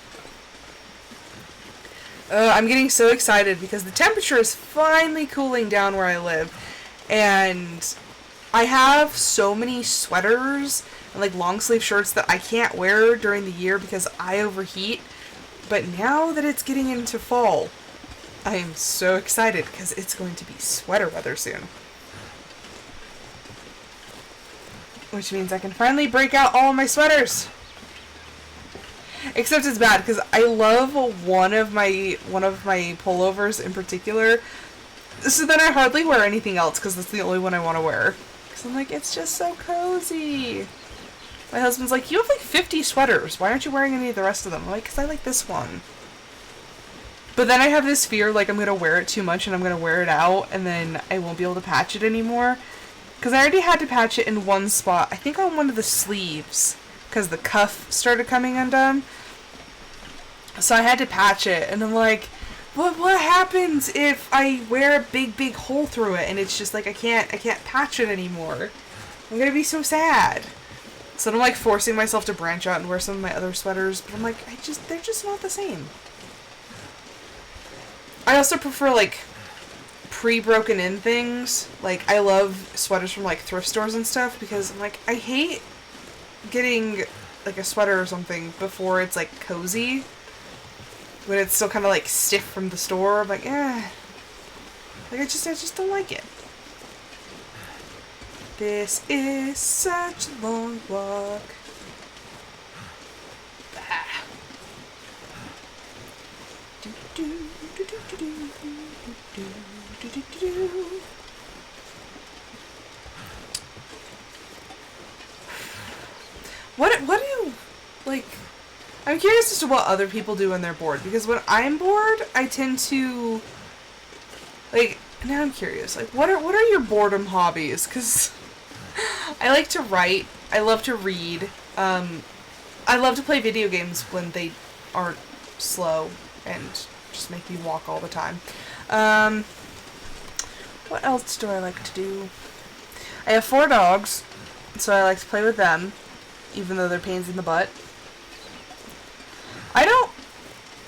I'm getting so excited because the temperature is finally cooling down where I live. And I have so many sweaters and like long sleeve shirts that I can't wear during the year because I overheat. But now that it's getting into fall, I am so excited because it's going to be sweater weather soon. Which means I can finally break out all of my sweaters. Except it's bad because I love one of my pullovers in particular. So then I hardly wear anything else because that's the only one I want to wear. Because I'm like, it's just so cozy. My husband's like, you have like 50 sweaters. Why aren't you wearing any of the rest of them? I'm like, because I like this one. But then I have this fear like I'm going to wear it too much and I'm going to wear it out and then I won't be able to patch it anymore. Because I already had to patch it in one spot. I think on one of the sleeves. Because the cuff started coming undone. So I had to patch it. And I'm like, what happens if I wear a big hole through it? And it's just like, I can't patch it anymore. I'm going to be so sad. So I'm like forcing myself to branch out and wear some of my other sweaters. But I'm like, they're just not the same. I also prefer like pre-broken in things. Like, I love sweaters from like thrift stores and stuff because I'm like, I hate getting like a sweater or something before it's like cozy when it's still kind of like stiff from the store. I'm like, like I just don't like it. This is such a long walk. Ah. What do, like, I'm curious as to what other people do when they're bored, because when I'm bored, I tend to, like, now I'm curious, like, what are your boredom hobbies? Because I like to write, I love to read, I love to play video games when they aren't slow and just make me walk all the time. What else do I like to do? I have 4 dogs, so I like to play with them, even though they're pains in the butt. I don't,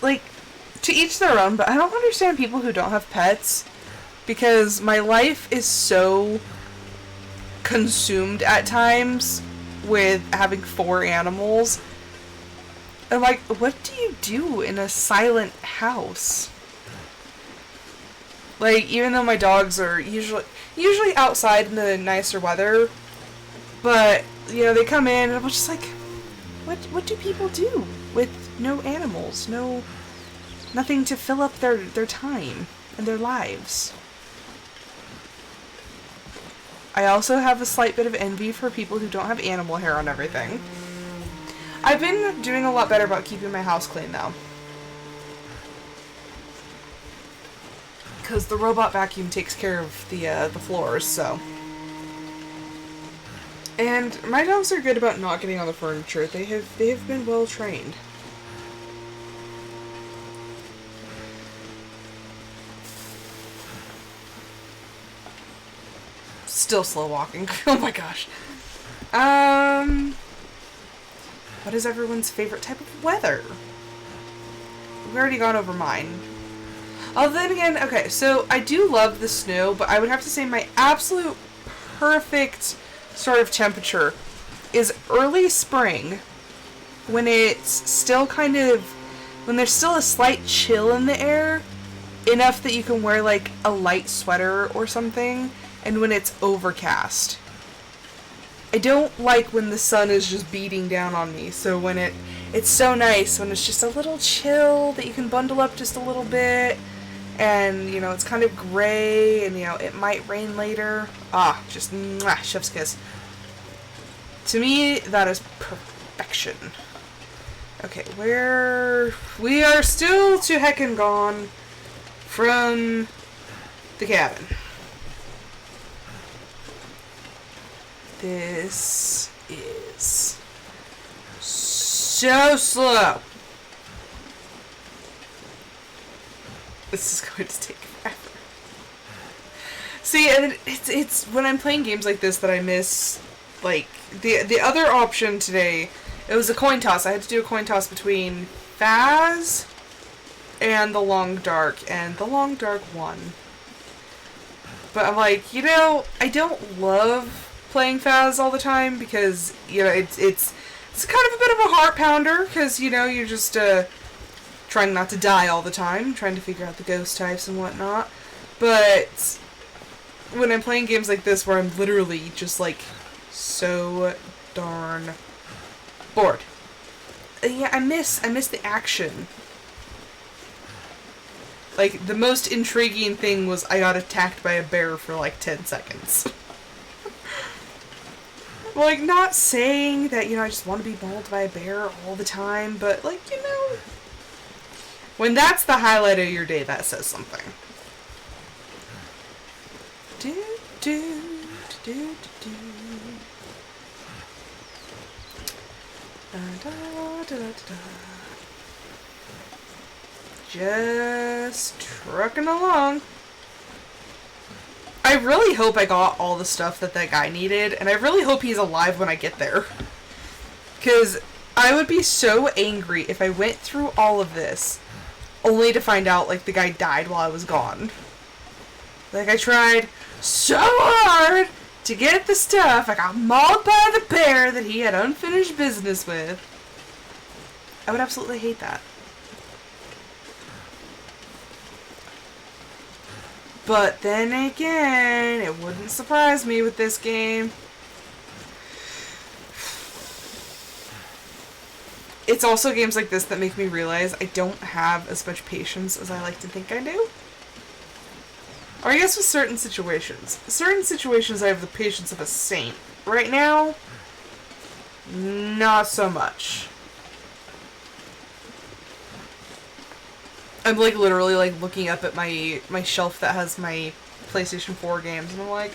like, to each their own, but I don't understand people who don't have pets, because my life is so consumed at times with having 4 animals. And, like, what do you do in a silent house? Like, even though my dogs are usually outside in the nicer weather, but, you know, they come in and I'm just like, what do people do with no animals? Nothing to fill up their time and their lives. I also have a slight bit of envy for people who don't have animal hair on everything. I've been doing a lot better about keeping my house clean, though. Because the robot vacuum takes care of the floors, so. And my dogs are good about not getting on the furniture. They have been well trained. Still slow walking. Oh my gosh. What is everyone's favorite type of weather? We've already gone over mine. Oh, then again, okay, so I do love the snow, but I would have to say my absolute perfect sort of temperature is early spring, when it's still kind of, when there's still a slight chill in the air, enough that you can wear like a light sweater or something, and when it's overcast. I don't like when the sun is just beating down on me. So when it's so nice when it's just a little chill that you can bundle up just a little bit, and you know it's kind of gray, and you know it might rain later. Ah, just mwah, chef's kiss. To me, that is perfection. Okay, we are still to heckin' gone from the cabin. This is so slow. This is going to take forever. See, and it's when I'm playing games like this that I miss, like, the other option today. It was a coin toss. I had to do a coin toss between Phaz and the Long Dark, and the Long Dark won. But I'm like, you know, I don't love playing Phaz all the time because, you know, it's kind of a bit of a heart pounder because, you know, you're just trying not to die all the time, trying to figure out the ghost types and whatnot. But when I'm playing games like this where I'm literally just like so darn bored. Yeah, I miss the action. Like, the most intriguing thing was I got attacked by a bear for like 10 seconds. Like, not saying that, you know, I just want to be mauled by a bear all the time, but, like, you know, when that's the highlight of your day, that says something. Do, do, do, do, do. Da, da, da, da, da. Just trucking along. I really hope I got all the stuff that guy needed, and I really hope he's alive when I get there. Because I would be so angry if I went through all of this only to find out, like, the guy died while I was gone. Like, I tried so hard to get the stuff, I got mauled by the bear that he had unfinished business with. I would absolutely hate that. But then again, it wouldn't surprise me with this game. It's also games like this that make me realize I don't have as much patience as I like to think I do. Or I guess with certain situations. Certain situations I have the patience of a saint. Right now, not so much. I'm like literally like looking up at my shelf that has my PlayStation 4 games, and I'm like,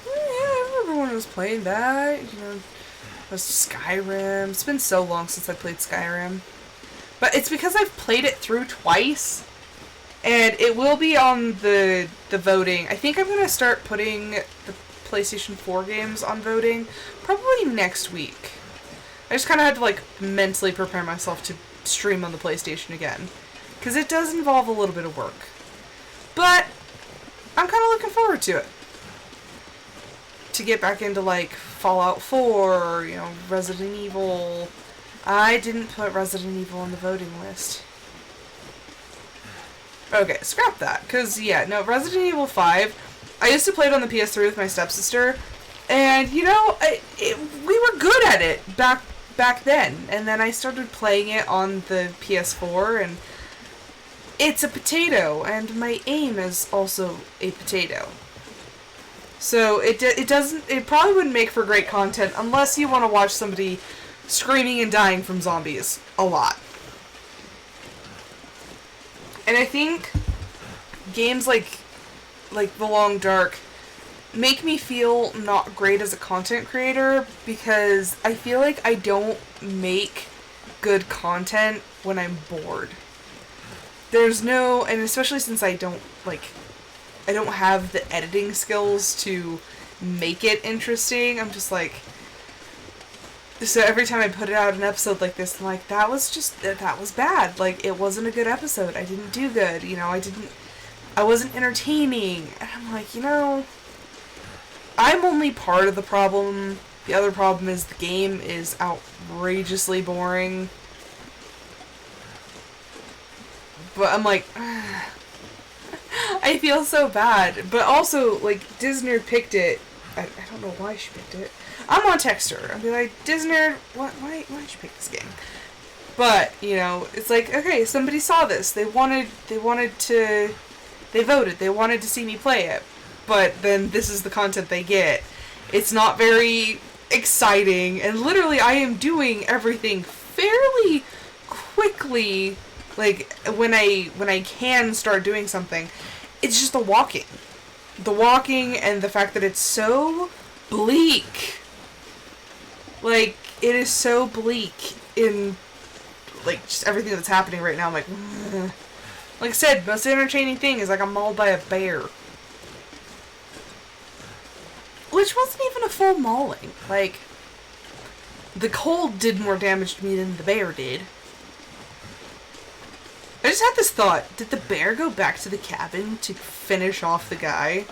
oh, yeah, I remember when I was playing that. You know, it was Skyrim. It's been so long since I played Skyrim, but it's because I've played it through twice, and it will be on the voting. I think I'm gonna start putting the PlayStation 4 games on voting probably next week. I just kind of had to like mentally prepare myself to stream on the PlayStation again. Because it does involve a little bit of work. But I'm kind of looking forward to it. To get back into, like, Fallout 4, you know, Resident Evil. I didn't put Resident Evil on the voting list. Okay, scrap that. Because, yeah, no, Resident Evil 5, I used to play it on the PS3 with my stepsister. And, you know, we were good at it back then. And then I started playing it on the PS4, and it's a potato, and my aim is also a potato. So it probably wouldn't make for great content unless you want to watch somebody screaming and dying from zombies a lot. And I think games like The Long Dark make me feel not great as a content creator because I feel like I don't make good content when I'm bored. There's no, and especially since I don't have the editing skills to make it interesting, I'm just like, so every time I put out an episode like this, I'm like, that was bad. Like, it wasn't a good episode. I didn't do good. You know, I wasn't entertaining. And I'm like, you know, I'm only part of the problem. The other problem is the game is outrageously boring. But I'm like, I feel so bad. But also, like, Disney picked it I don't know why she picked it. I'm gonna text her. I'll be like, Disney, why did you pick this game? But, you know, it's like, okay, somebody saw this. They voted. They wanted to see me play it. But then this is the content they get. It's not very exciting, and literally I am doing everything fairly quickly, like, when I can start doing something. It's just the walking. The walking and the fact that it's so bleak. Like, it is so bleak in, like, just everything that's happening right now. I'm like, ugh. Like I said, most entertaining thing is, like, I'm mauled by a bear. Which wasn't even a full mauling. Like, the cold did more damage to me than the bear did. I just had this thought. Did the bear go back to the cabin to finish off the guy?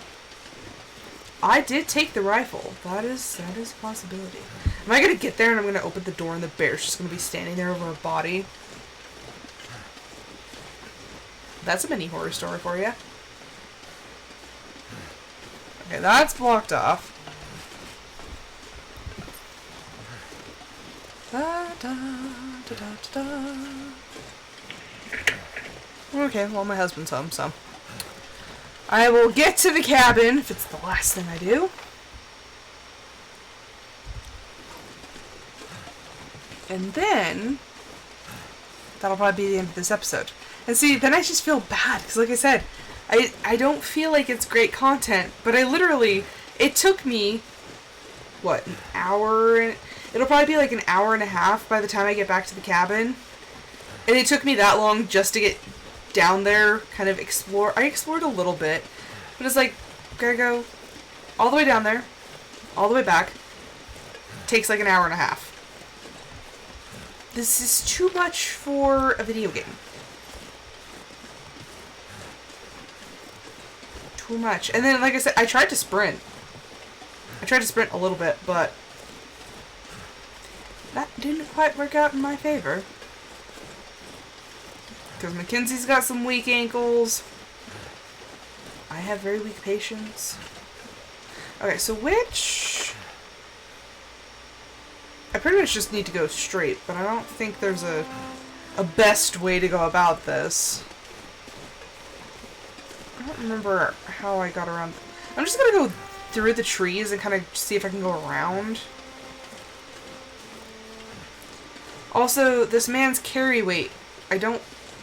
I did take the rifle. That is a possibility. Am I going to get there and I'm going to open the door and the bear's just going to be standing there over a body? That's a mini horror story for you. Okay, that's blocked off. Da, da, da, da, da. Okay, well, my husband's home, so I will get to the cabin if it's the last thing I do. And then that'll probably be the end of this episode. And see, then I just feel bad, because like I said, I don't feel like it's great content, but it took me, what, an hour? It'll probably be like an hour and a half by the time I get back to the cabin. And it took me that long just to get down there, kind of explore. I explored a little bit, but it's like, gotta go all the way down there, all the way back. Takes like an hour and a half. This is too much for a video game. Too much. And then, like I said, I tried to sprint. A little bit, but that didn't quite work out in my favor. Because Mackenzie's got some weak ankles. I have very weak patience. Okay, so which... I pretty much just need to go straight, but I don't think there's a best way to go about this. I don't remember how I got around. I'm just gonna go through the trees and kind of see if I can go around. Also, this man's carry weight, I don't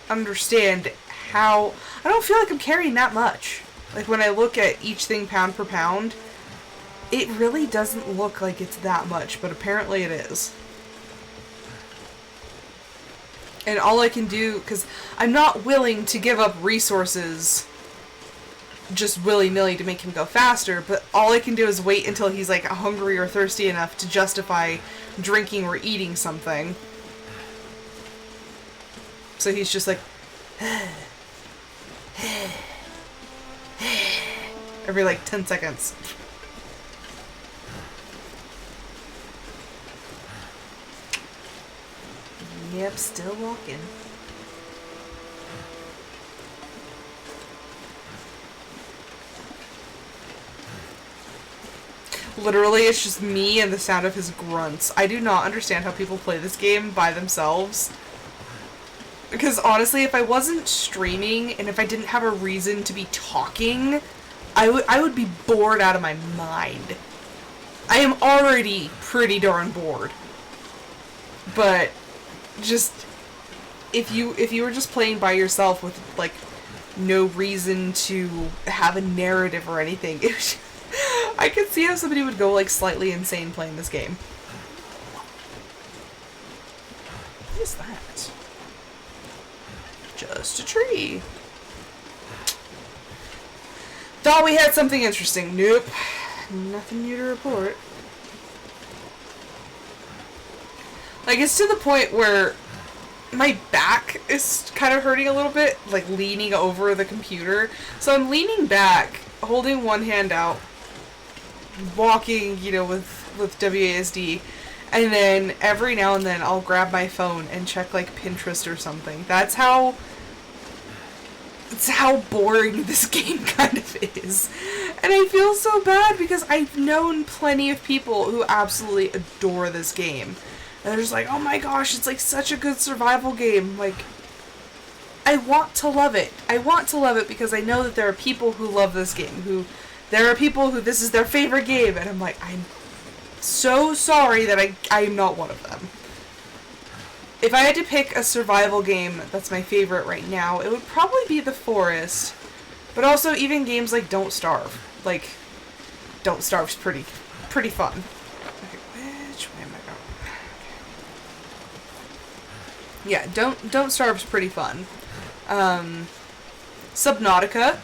understand how... I don't feel like I'm carrying that much. Like, when I look at each thing pound per pound, it really doesn't look like it's that much, but apparently it is. And all I can do, because I'm not willing to give up resources just willy-nilly to make him go faster, but all I can do is wait until he's, like, hungry or thirsty enough to justify drinking or eating something. So he's just like... every, like, 10 seconds. Yep, still walking. Literally, it's just me and the sound of his grunts. I do not understand how people play this game by themselves. Because honestly, if I wasn't streaming and if I didn't have a reason to be talking, I would be bored out of my mind. I am already pretty darn bored. But just if you were just playing by yourself with like no reason to have a narrative or anything, it was, I could see how somebody would go like slightly insane playing this game. What is that? Just a tree. Thought we had something interesting. Nope. Nothing new to report. Like, it's to the point where my back is kind of hurting a little bit, like leaning over the computer. So I'm leaning back, holding one hand out, walking, you know, with WASD, and then every now and then I'll grab my phone and check like Pinterest or something. That's how It's how boring this game kind of is. And I feel so bad because I've known plenty of people who absolutely adore this game. And they're just like, oh my gosh, it's like such a good survival game. Like, I want to love it. I want to love it because I know that there are people who love this game. There are people who this is their favorite game. And I'm like, I'm so sorry that I am not one of them. If I had to pick a survival game that's my favorite right now, it would probably be The Forest. But also, even games like Don't Starve. Like, Don't Starve's pretty fun. Okay, which way am I going? Yeah, Don't Starve's pretty fun. Subnautica.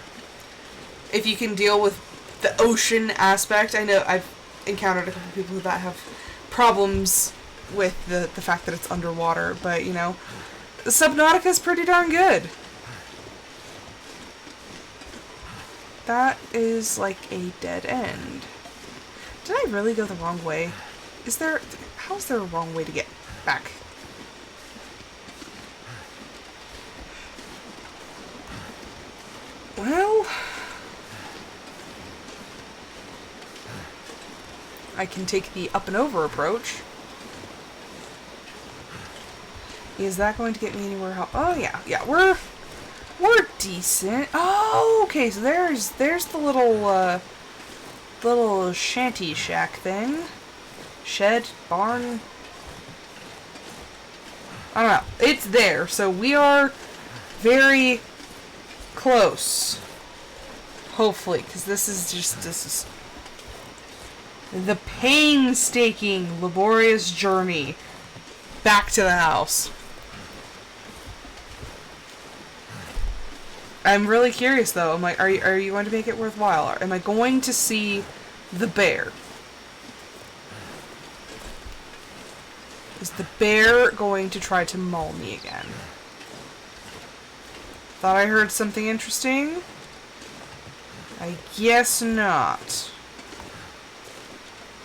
If you can deal with the ocean aspect. I know I've encountered a couple people that have problems with the fact that it's underwater, but, you know, Subnautica's pretty darn good. That is like a dead end. Did I really go the wrong way? How is there a wrong way to get back? Well, I can take the up and over approach. Is that going to get me anywhere? Oh yeah, we're decent. Oh, okay. So there's the little shanty shack thing, shed, barn. I don't know. It's there, so we are very close. Hopefully, because this is the painstaking, laborious journey back to the house. I'm really curious, though. I'm like, are you going to make it worthwhile? Am I going to see the bear? Is the bear going to try to maul me again? Thought I heard something interesting. I guess not.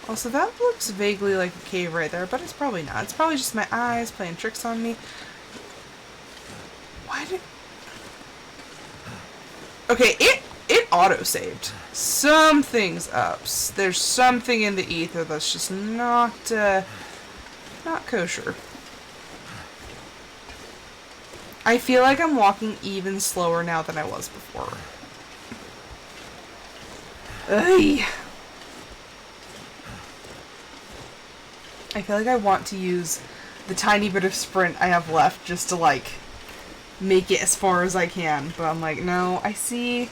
Also, that looks vaguely like a cave right there, but it's probably not. It's probably just my eyes playing tricks on me. Why did... Okay, it auto-saved. Something's up. There's something in the ether that's just not kosher. I feel like I'm walking even slower now than I was before. Ugh. I feel like I want to use the tiny bit of sprint I have left just to, like, make it as far as I can. But I'm like, no, I see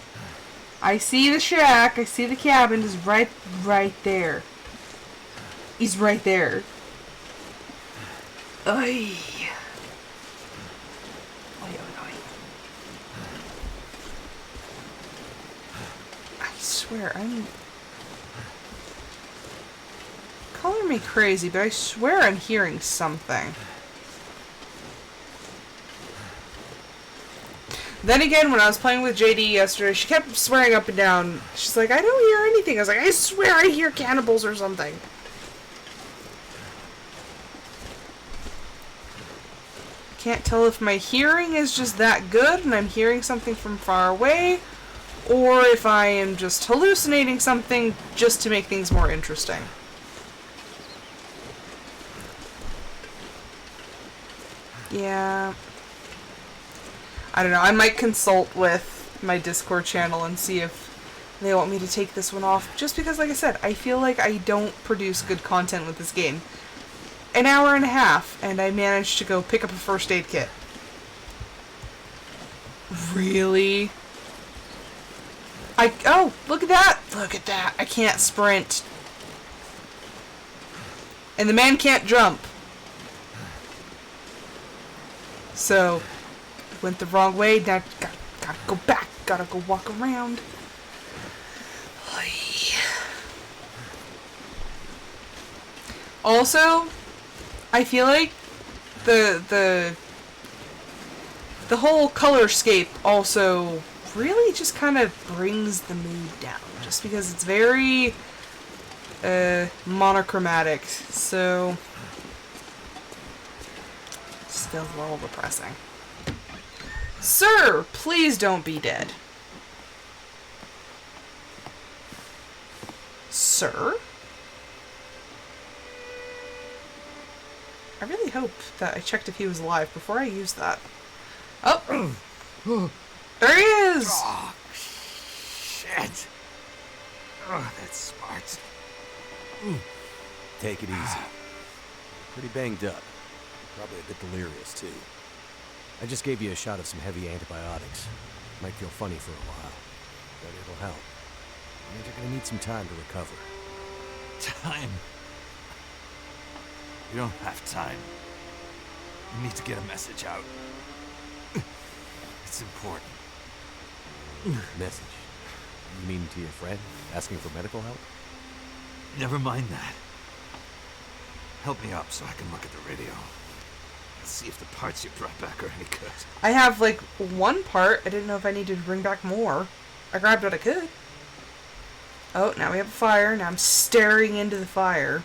the shack, I see the cabin is right there. He's right there. Oy. I swear, color me crazy, but I swear I'm hearing something. Then again, when I was playing with JD yesterday, she kept swearing up and down. She's like, I don't hear anything. I was like, I swear I hear cannibals or something. Can't tell if my hearing is just that good and I'm hearing something from far away, or if I am just hallucinating something just to make things more interesting. Yeah. I don't know, I might consult with my Discord channel and see if they want me to take this one off. Just because, like I said, I feel like I don't produce good content with this game. An hour and a half, and I managed to go pick up a first aid kit. Really? Oh, look at that! Look at that! I can't sprint. And the man can't jump. So... went the wrong way, now gotta go back, gotta go walk around. Also, I feel like the whole color scape also really just kind of brings the mood down, just because it's very monochromatic, so it just feels a little depressing. Sir, please don't be dead. Sir? I really hope that I checked if he was alive before I used that. Oh! There he is! Oh, shit. Oh, that's smart. Take it easy. Pretty banged up. Probably a bit delirious, too. I just gave you a shot of some heavy antibiotics. Might feel funny for a while, but it'll help. And you're gonna need some time to recover. Time? You don't have time. You need to get a message out. It's important. Message? You mean to your friend? Asking for medical help? Never mind that. Help me up so I can look at the radio. Let's see if the parts you brought back are any good. I have, like, one part. I didn't know if I needed to bring back more. I grabbed what I could. Oh, now we have a fire. Now I'm staring into the fire.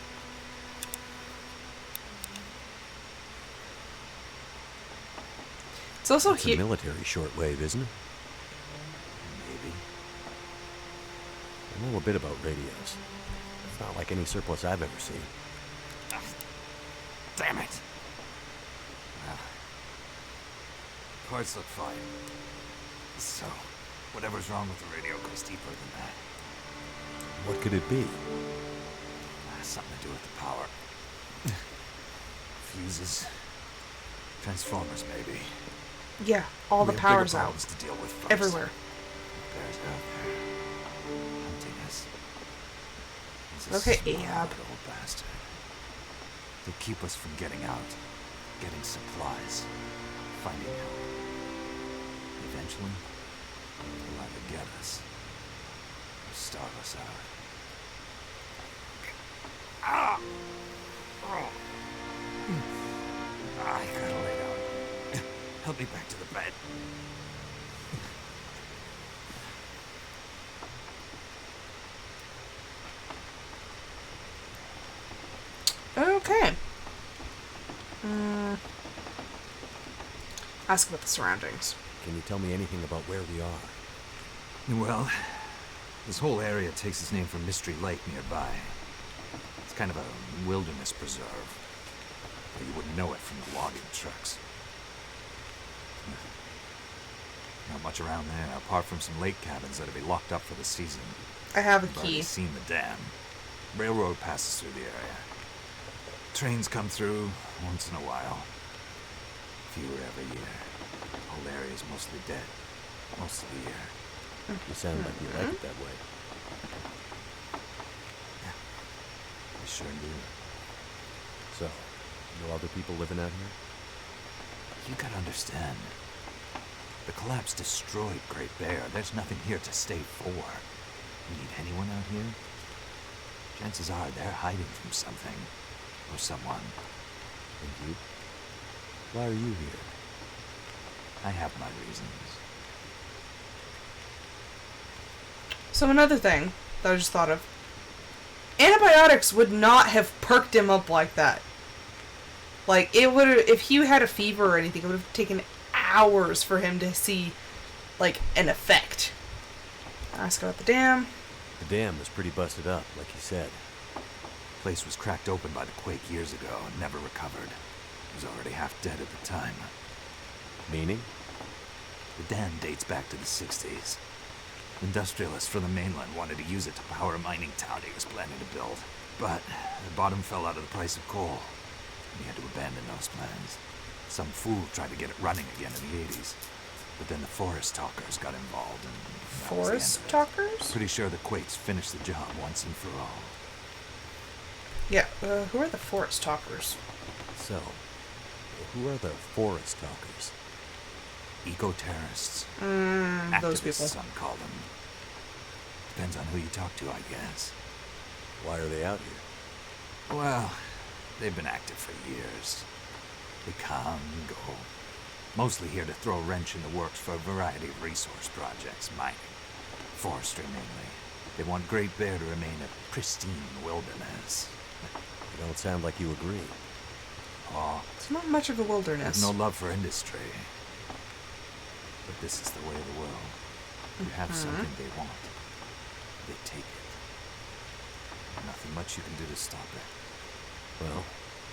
It's also It's a military shortwave, isn't it? Maybe. I know a bit about radios. It's not like any surplus I've ever seen. Damn it. Well, parts look fine. So, whatever's wrong with the radio goes deeper than that. What could it be? Something to do with the power. Fuses. Transformers, maybe. Yeah, all the We have bigger power's out. problems to deal with first. Everywhere. Bears out there, hunting us. He's a Okay, smart Ahab. old bastard. They keep us from getting out, getting supplies, finding help. Eventually, they'll either get us or starve us out. Ah! Oh. I gotta lay down. Help me back to the bed. Okay. Ask about the surroundings. Can you tell me anything about where we are? Well, this whole area takes its name from Mystery Lake nearby. It's kind of a wilderness preserve. But you wouldn't know it from the logging trucks. Not much around there, apart from some lake cabins that'll be locked up for the season. I have a I've already key. seen the dam. Railroad passes through the area. Trains come through once in a while. Fewer every year. The whole area's mostly dead. Most of the year. You sound like you like it that way. I sure do. So, no other people living out here? You gotta understand. The collapse destroyed Great Bear. There's nothing here to stay for. You need anyone out here? Chances are they're hiding from something. Or someone. And you? Why are you here? I have my reasons. So another thing that I just thought of. Antibiotics would not have perked him up like that. Like, it would have, if he had a fever or anything, it would have taken hours for him to see, like, an effect. Ask about the dam. The dam was pretty busted up, like you said. The place was cracked open by the quake years ago and never recovered. It was already half dead at the time. Meaning? The dam dates back to the 60s. Industrialists from the mainland wanted to use it to power a mining town he was planning to build. But the bottom fell out of the price of coal. And he had to abandon those plans. Some fool tried to get it running again in the 80s. But then the forest talkers got involved and that was the end Forest of it. talkers? Pretty sure the quakes finished the job once and for all. Yeah, who are the forest talkers? So, who are the forest talkers? Eco-terrorists. Those Activists, people. some call them. Depends on who you talk to, I guess. Why are they out here? Well, they've been active for years. They come and go. Mostly here to throw a wrench in the works for a variety of resource projects, mining, forestry mainly. They want Great Bear to remain a pristine wilderness. You don't sound like you agree. Oh, It's not much of a wilderness. there's no love for industry. But this is the way of the world. You have something they want. They take it. Nothing much you can do to stop it. Well,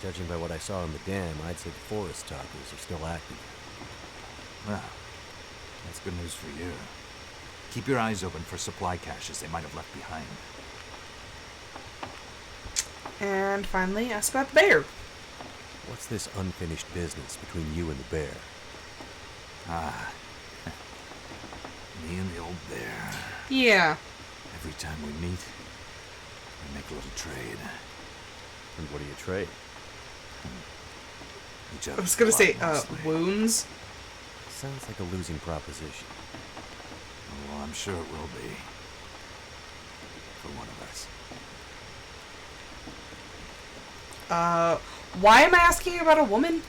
judging by what I saw in the dam, I'd say the forest talkers are still active. Well, that's good news for you. Keep your eyes open for supply caches they might have left behind. And finally, ask about the bear. What's this unfinished business between you and the bear? Ah, me and the old bear. Yeah. Every time we meet, we make a little trade. And what do you trade? Each I other's was gonna say, blood, mostly. wounds. Sounds like a losing proposition. Well, I'm sure it will be. For one of us. Why am I asking about a woman?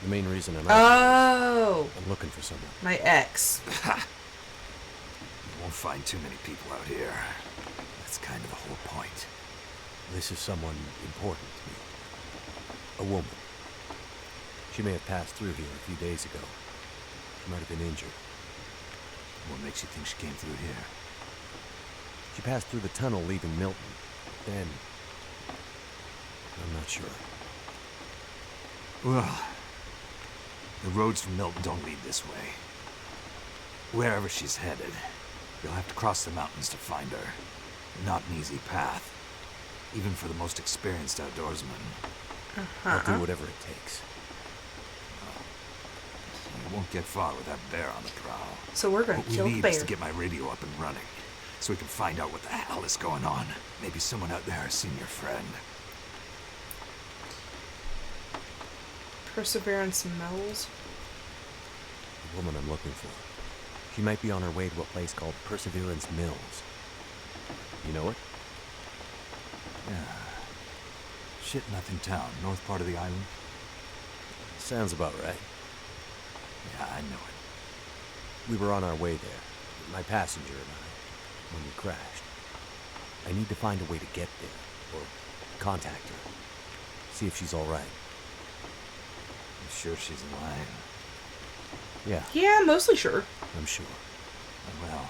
The main reason I'm asking Oh, is I'm looking for someone. my ex. You won't find too many people out here. That's kind of the whole point. This is someone important to me. A woman. She may have passed through here a few days ago. She might have been injured. What makes you think she came through here? She passed through the tunnel leaving Milton. Then... I'm not sure. Well, the roads from Milton don't lead this way. Wherever she's headed, you'll have to cross the mountains to find her. Not an easy path, even for the most experienced outdoorsman. I'll do whatever it takes. You won't get far with that bear on the prowl. So we're gonna What kill we the need bear. is to get my radio up and running, so we can find out what the hell is going on. Maybe someone out there has seen your friend. Perseverance Mills. The woman I'm looking for. She might be on her way to a place called Perseverance Mills. You know it? Yeah. Shit Nothing Town, north part of the island. Sounds about right. Yeah, I know it. We were on our way there, my passenger and I, when we crashed. I need to find a way to get there, or contact her. See if she's all right. I'm sure she's alive. Yeah, Yeah, mostly sure. I'm sure. Well,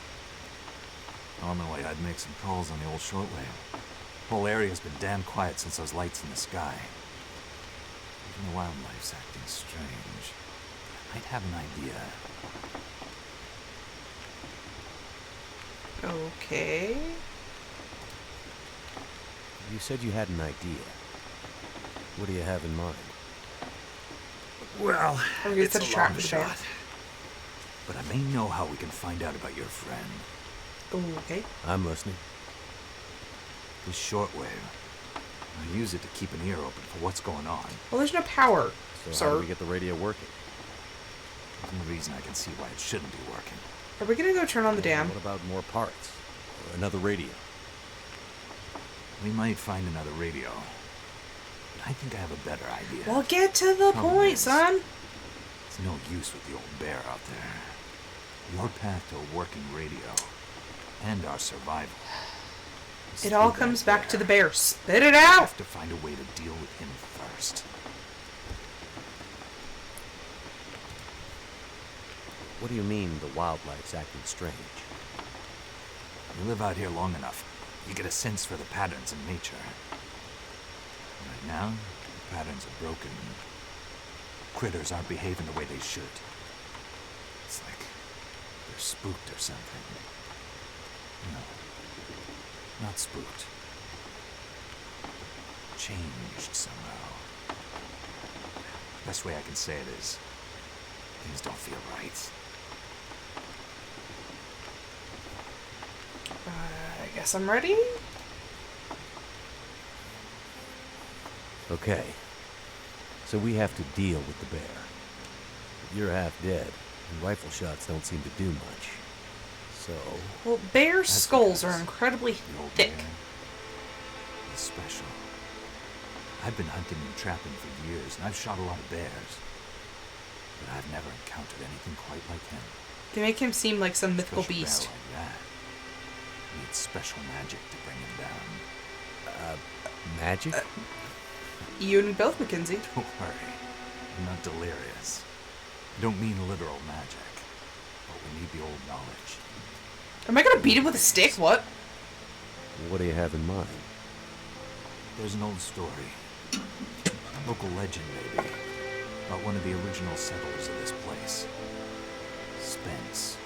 on the way I'd make some calls on the old shortwave. Whole area's been damn quiet since those lights in the sky. Even the wildlife's acting strange. I might have an idea. Okay. You said you had an idea. What do you have in mind? Well, Are we gonna it's set a a trap long for the bear? shot. But I may know how we can find out about your friend. Oh, okay. I'm listening. This shortwave. I use it to keep an ear open for what's going on. Well, there's no power, So sir. how do we get the radio working? There's no reason I can see why it shouldn't be working. Are we gonna go turn on the dam? What about more parts? Or another radio? We might find another radio. But I think I have a better idea. Well, get to the Problem point, is, son. It's no use with the old bear out there. Your path to a working radio and our survival. is It all through that comes back to the bear. bear. Spit it We out! have to find a way to deal with him first. What do you mean the wildlife's acting strange? You live out here long enough, you get a sense for the patterns in nature. Right now, the patterns are broken. Critters aren't behaving the way they should. It's like they're spooked or something. No, not spooked. Changed somehow. Best way I can say it is, things don't feel right. I guess I'm ready. Okay. So we have to deal with the bear. You're half dead, and rifle shots don't seem to do much. So... Well, bear That's skulls are because incredibly The old thick. bear is special. I've been hunting and trapping for years, and I've shot a lot of bears. But I've never encountered anything quite like him. They make him seem like some mythical Special beast. bear like that needs special magic to bring him down. Magic? You and both, Mackenzie. Don't worry, I'm not delirious. I don't mean literal magic, but we need the old knowledge. Am I gonna beat him with a stick? What? What do you have in mind? There's an old story, local legend maybe, about one of the original settlers of this place. Spence.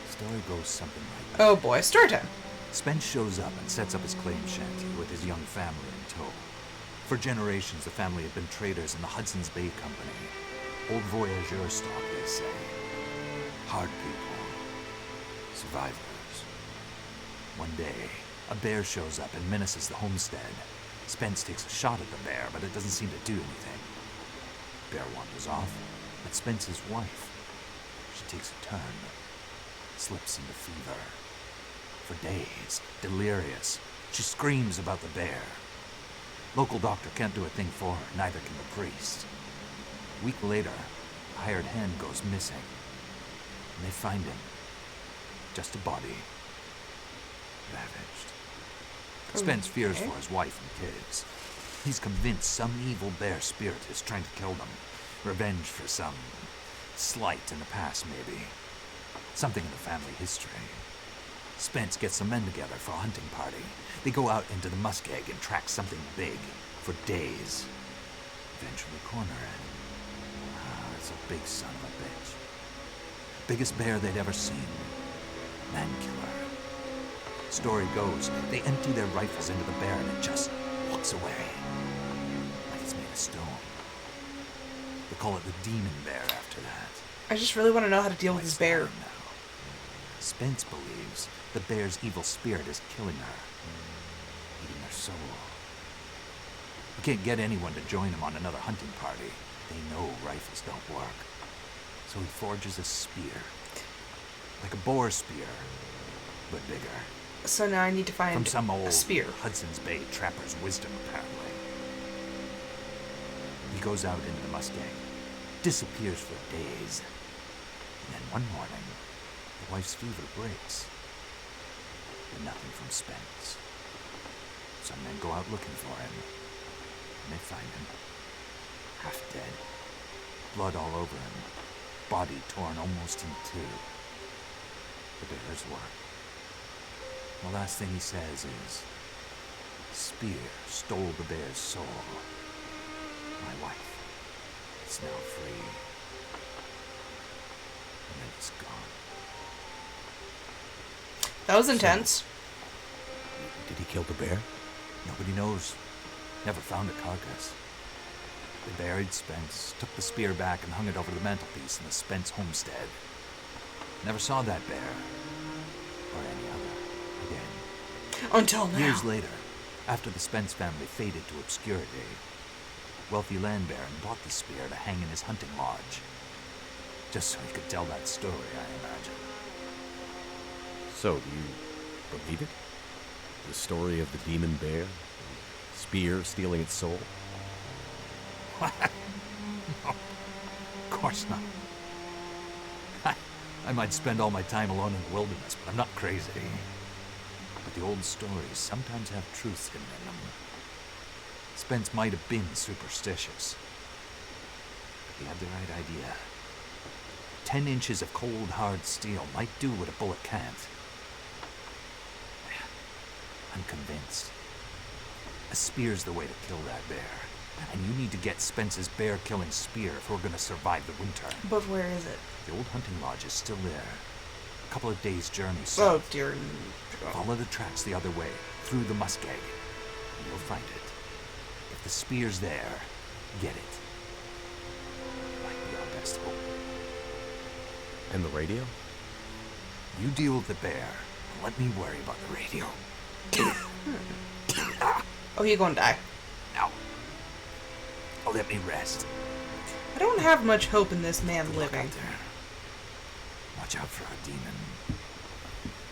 The story goes something like that. Oh boy, story time. Spence shows up and sets up his claim shanty with his young family in tow. For generations, the family had been traders in the Hudson's Bay Company. Old voyageur stock, they say. Hard people. Survivors. One day, a bear shows up and menaces the homestead. Spence takes a shot at the bear, but it doesn't seem to do anything. Bear wanders off, but Spence's wife, she takes a turn. Slips into fever. For days, delirious, she screams about the bear. Local doctor can't do a thing for her, neither can the priest. A week later, a hired hand goes missing. And they find him. Just a body. Ravaged. Spence fears for his wife and kids. He's convinced some evil bear spirit is trying to kill them. Revenge for some slight in the past, maybe. Something in the family history. Spence gets some men together for a hunting party. They go out into the muskeg and track something big for days. Eventually corner it. It's a big son of a bitch. Biggest bear they'd ever seen. Man killer. Story goes, they empty their rifles into the bear and it just walks away. Like it's made of stone. They call it the demon bear after that. I just really want to know how to deal with this bear. Now. Spence believes the bear's evil spirit is killing her, eating her soul. He can't get anyone to join him on another hunting party. They know rifles don't work. So he forges a spear. Like a boar spear, but bigger. So now I need to find From some old a spear. Hudson's Bay trapper's wisdom, apparently. He goes out into the muskeg, disappears for days. And then one morning, the wife's fever breaks. But nothing from Spence. Some men go out looking for him. And they find him. Half dead. Blood all over him. Body torn almost in two. The bear's work. The last thing he says is, Spear stole the bear's soul. My wife is now free. And then he's gone. That was intense. Did he kill the bear? Nobody knows. Never found a carcass. They buried Spence, took the spear back and hung it over the mantelpiece in the Spence homestead. Never saw that bear. Or any other. Again. Until now. Years later, after the Spence family faded to obscurity, wealthy land baron bought the spear to hang in his hunting lodge. Just so he could tell that story, I imagine. So, do you believe it? The story of the demon bear? The spear stealing its soul? What? No, of course not. I might spend all my time alone in the wilderness, but I'm not crazy. But the old stories sometimes have truth hidden in them. Spence might have been superstitious, but he had the right idea. 10 inches of cold, hard steel might do what a bullet can't. I'm convinced. A spear's the way to kill that bear. And you need to get Spence's bear-killing spear if we're going to survive the winter. But where is it? The old hunting lodge is still there. A couple of days' journey Oh, south. dear. Follow the tracks the other way, through the muskeg, and you'll find it. If the spear's there, get it. Might be our best hope. And the radio? You deal with the bear, and let me worry about the radio. Oh, you're gonna die. Now, let me rest. I don't have much hope in this man Good luck living. out there. Watch out for our demon.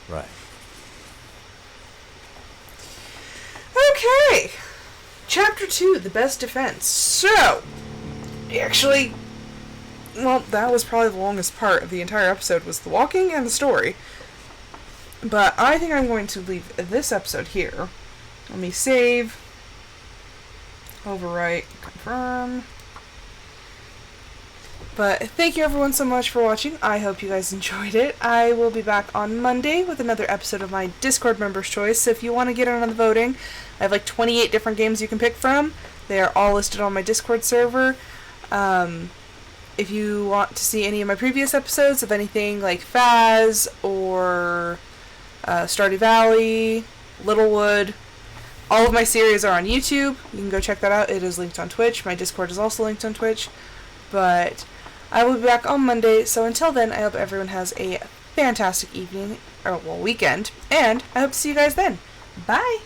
Right. Okay. Chapter 2, The Best Defense. So, actually, well, that was probably the longest part of the entire episode, was the walking and the story. But I think I'm going to leave this episode here. Let me save. Overwrite. Confirm. But thank you everyone so much for watching. I hope you guys enjoyed it. I will be back on Monday with another episode of my Discord Members' Choice. So if you want to get in on the voting, I have like 28 different games you can pick from. They are all listed on my Discord server. If you want to see any of my previous episodes of anything like Faz or Stardew Valley, Littlewood, all of my series are on YouTube. You can go check that out. It is linked on Twitch. My Discord is also linked on Twitch. But I will be back on Monday, so until then, I hope everyone has a fantastic evening, or well, weekend, and I hope to see you guys then. Bye!